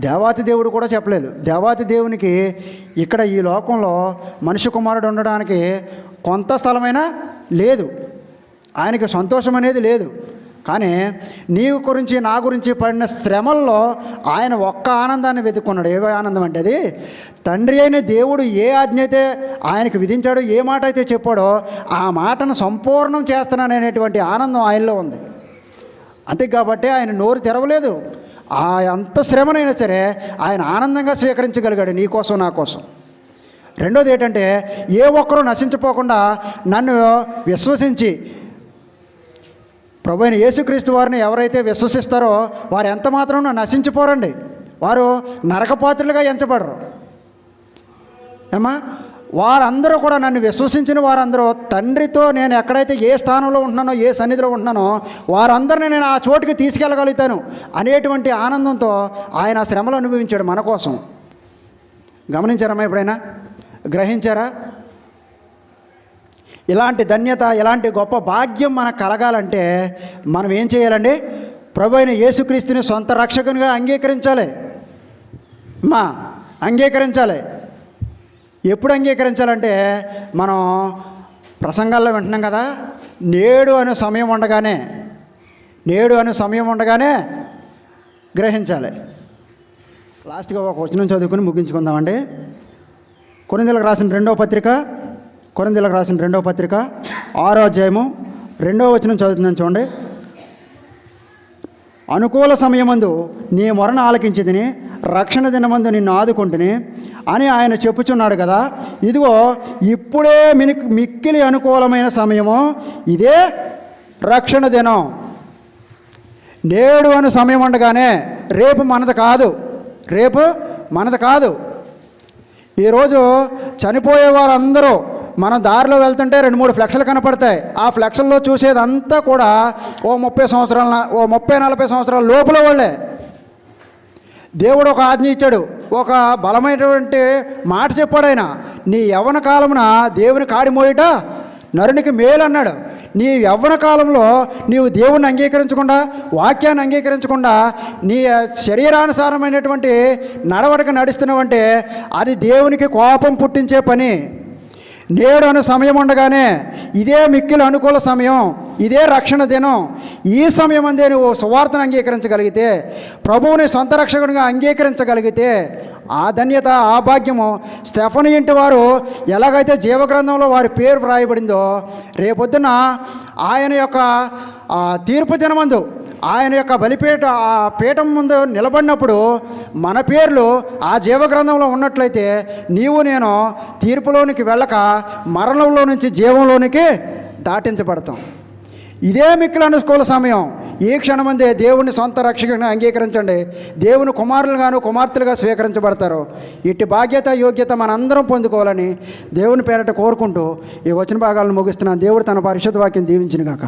దేవాతి దేవుడు కూడా చెప్పలేదు. దేవాతి దేవునికి ఇక్కడ ఈ లోకంలో మనిషి కుమారుడు ఉండడానికి కొంత స్థలమైనా లేదు. ఆయనకి సంతోషం అనేది లేదు. కానీ నీవు గురించి నా గురించి పడిన శ్రమల్లో ఆయన ఒక్క ఆనందాన్ని వెతుక్కున్నాడు. ఏ ఆనందం అంటే అది తండ్రి అయిన దేవుడు ఏ ఆజ్ఞ అయితే ఆయనకు విధించాడో, ఏ మాట అయితే చెప్పాడో ఆ మాటను సంపూర్ణం చేస్తున్నాననేటువంటి ఆనందం ఆయనలో ఉంది. అంతే కాబట్టి ఆయన నోరు తెరవలేదు. అంత శ్రమనైనా సరే ఆయన ఆనందంగా స్వీకరించగలిగాడు నీ కోసం, నా కోసం. రెండోది ఏంటంటే ఏ ఒక్కరూ నశించిపోకుండా నన్ను విశ్వసించి ప్రభువైన యేసుక్రీస్తు వారిని ఎవరైతే విశ్వసిస్తారో వారు ఎంత మాత్రం నశించిపోరండి. వారు నరకపాత్రులుగా ఎంచబడరు. ఏమా వారందరూ కూడా నన్ను విశ్వసించిన వారందరూ తండ్రితో నేను ఎక్కడైతే ఏ స్థానంలో ఉంటున్నానో, ఏ సన్నిధిలో ఉంటున్నానో వారందరినీ నేను ఆ చోటుకి తీసుకెళ్ళగలుగుతాను అనేటువంటి ఆనందంతో ఆయన శ్రమలు అనుభవించాడు మన కోసం. గమనించారమ్మా? ఎప్పుడైనా గ్రహించారా? ఇలాంటి ధన్యత, ఇలాంటి గొప్ప భాగ్యం మనకు కలగాలంటే మనం ఏం చేయాలండి? ప్రభు అయిన యేసుక్రీస్తుని సొంత రక్షకునిగా అంగీకరించాలి. అంగీకరించాలి. ఎప్పుడు అంగీకరించాలంటే మనం ప్రసంగాల్లో వింటున్నాం కదా, నేడు అనే సమయం ఉండగానే గ్రహించాలి. లాస్ట్గా ఒక వచనం చదువుకుని ముగించుకుందామండి. కొరింథీయులకు రాసిన రెండవ పత్రిక 6వ అధ్యాయము 2వ వచనం చదువుతుందని చూడండి. అనుకూల సమయమందు నీ మొరను ఆలకించితిని, రక్షణ దినమందు నిన్ను ఆదుకుంటుని అని ఆయన చెప్పుచున్నాడు కదా. ఇదిగో ఇప్పుడే మిక్కిలి అనుకూలమైన సమయము, ఇదే రక్షణ దినం. నేడు అను సమయం ఉండగానే రేపు మనది కాదు. ఈరోజు చనిపోయే వారందరూ మనం దారిలో వెళ్తుంటే 2-3 ఫ్లెక్స్లు కనపడతాయి. ఆ ఫ్లెక్స్ల్లో చూసేదంతా కూడా ఓ 30-40 సంవత్సరాల లోపల వాళ్ళే. దేవుడు ఒక ఆజ్ఞ ఇచ్చాడు, ఒక బలమైనటువంటి మాట చెప్పాడు ఆయన. నీ యవ్వన కాలమున దేవుని కాడి మోయట నరునికి మేలు అన్నాడు. నీ యవ్వన కాలంలో నీవు దేవుణ్ణి అంగీకరించకుండా, వాక్యాన్ని అంగీకరించకుండా నీ శరీరానుసారమైనటువంటి నడవడిక నడుస్తున్నావంటే అది దేవునికి కోపం పుట్టించే పని. నేడు అను సమయం ఉండగానే ఇదే మిక్కిలి అనుకూల సమయం, ఇదే రక్షణ దినం. ఈ సమయం అందే నువ్వు సువార్తను అంగీకరించగలిగితే, ప్రభువుని సొంత రక్షకునిగా అంగీకరించగలిగితే ఆ ధన్యత, ఆ భాగ్యము స్టెఫను ఇంటి వారు ఎలాగైతే జీవగ్రంథంలో వారి పేరు వ్రాయబడిందో, రేపొద్దున ఆయన యొక్క తీర్పు దినమందు ఆయన యొక్క ఆ పీఠం ముందు నిలబడినప్పుడు మన పేర్లు ఆ జీవగ్రంథంలో ఉన్నట్లయితే నీవు నేను తీర్పులోనికి వెళ్ళక మరణంలో నుంచి జీవంలోనికి దాటించబడతాం. ఇదే మిక్కిలి అనుకూల సమయం. ఈ క్షణమందే దేవుని సొంత రక్షకుని అంగీకరించండి. దేవుని కుమారులుగాను కుమార్తెలుగా స్వీకరించబడతారు. ఇట్టి బాధ్యత, యోగ్యత మనందరం పొందుకోవాలని దేవుని పేరట కోరుకుంటూ ఈ వచన భాగాలను ముగిస్తున్నాను. దేవుడు తన పరిశుద్ధ వాక్యం దీవించును గాక.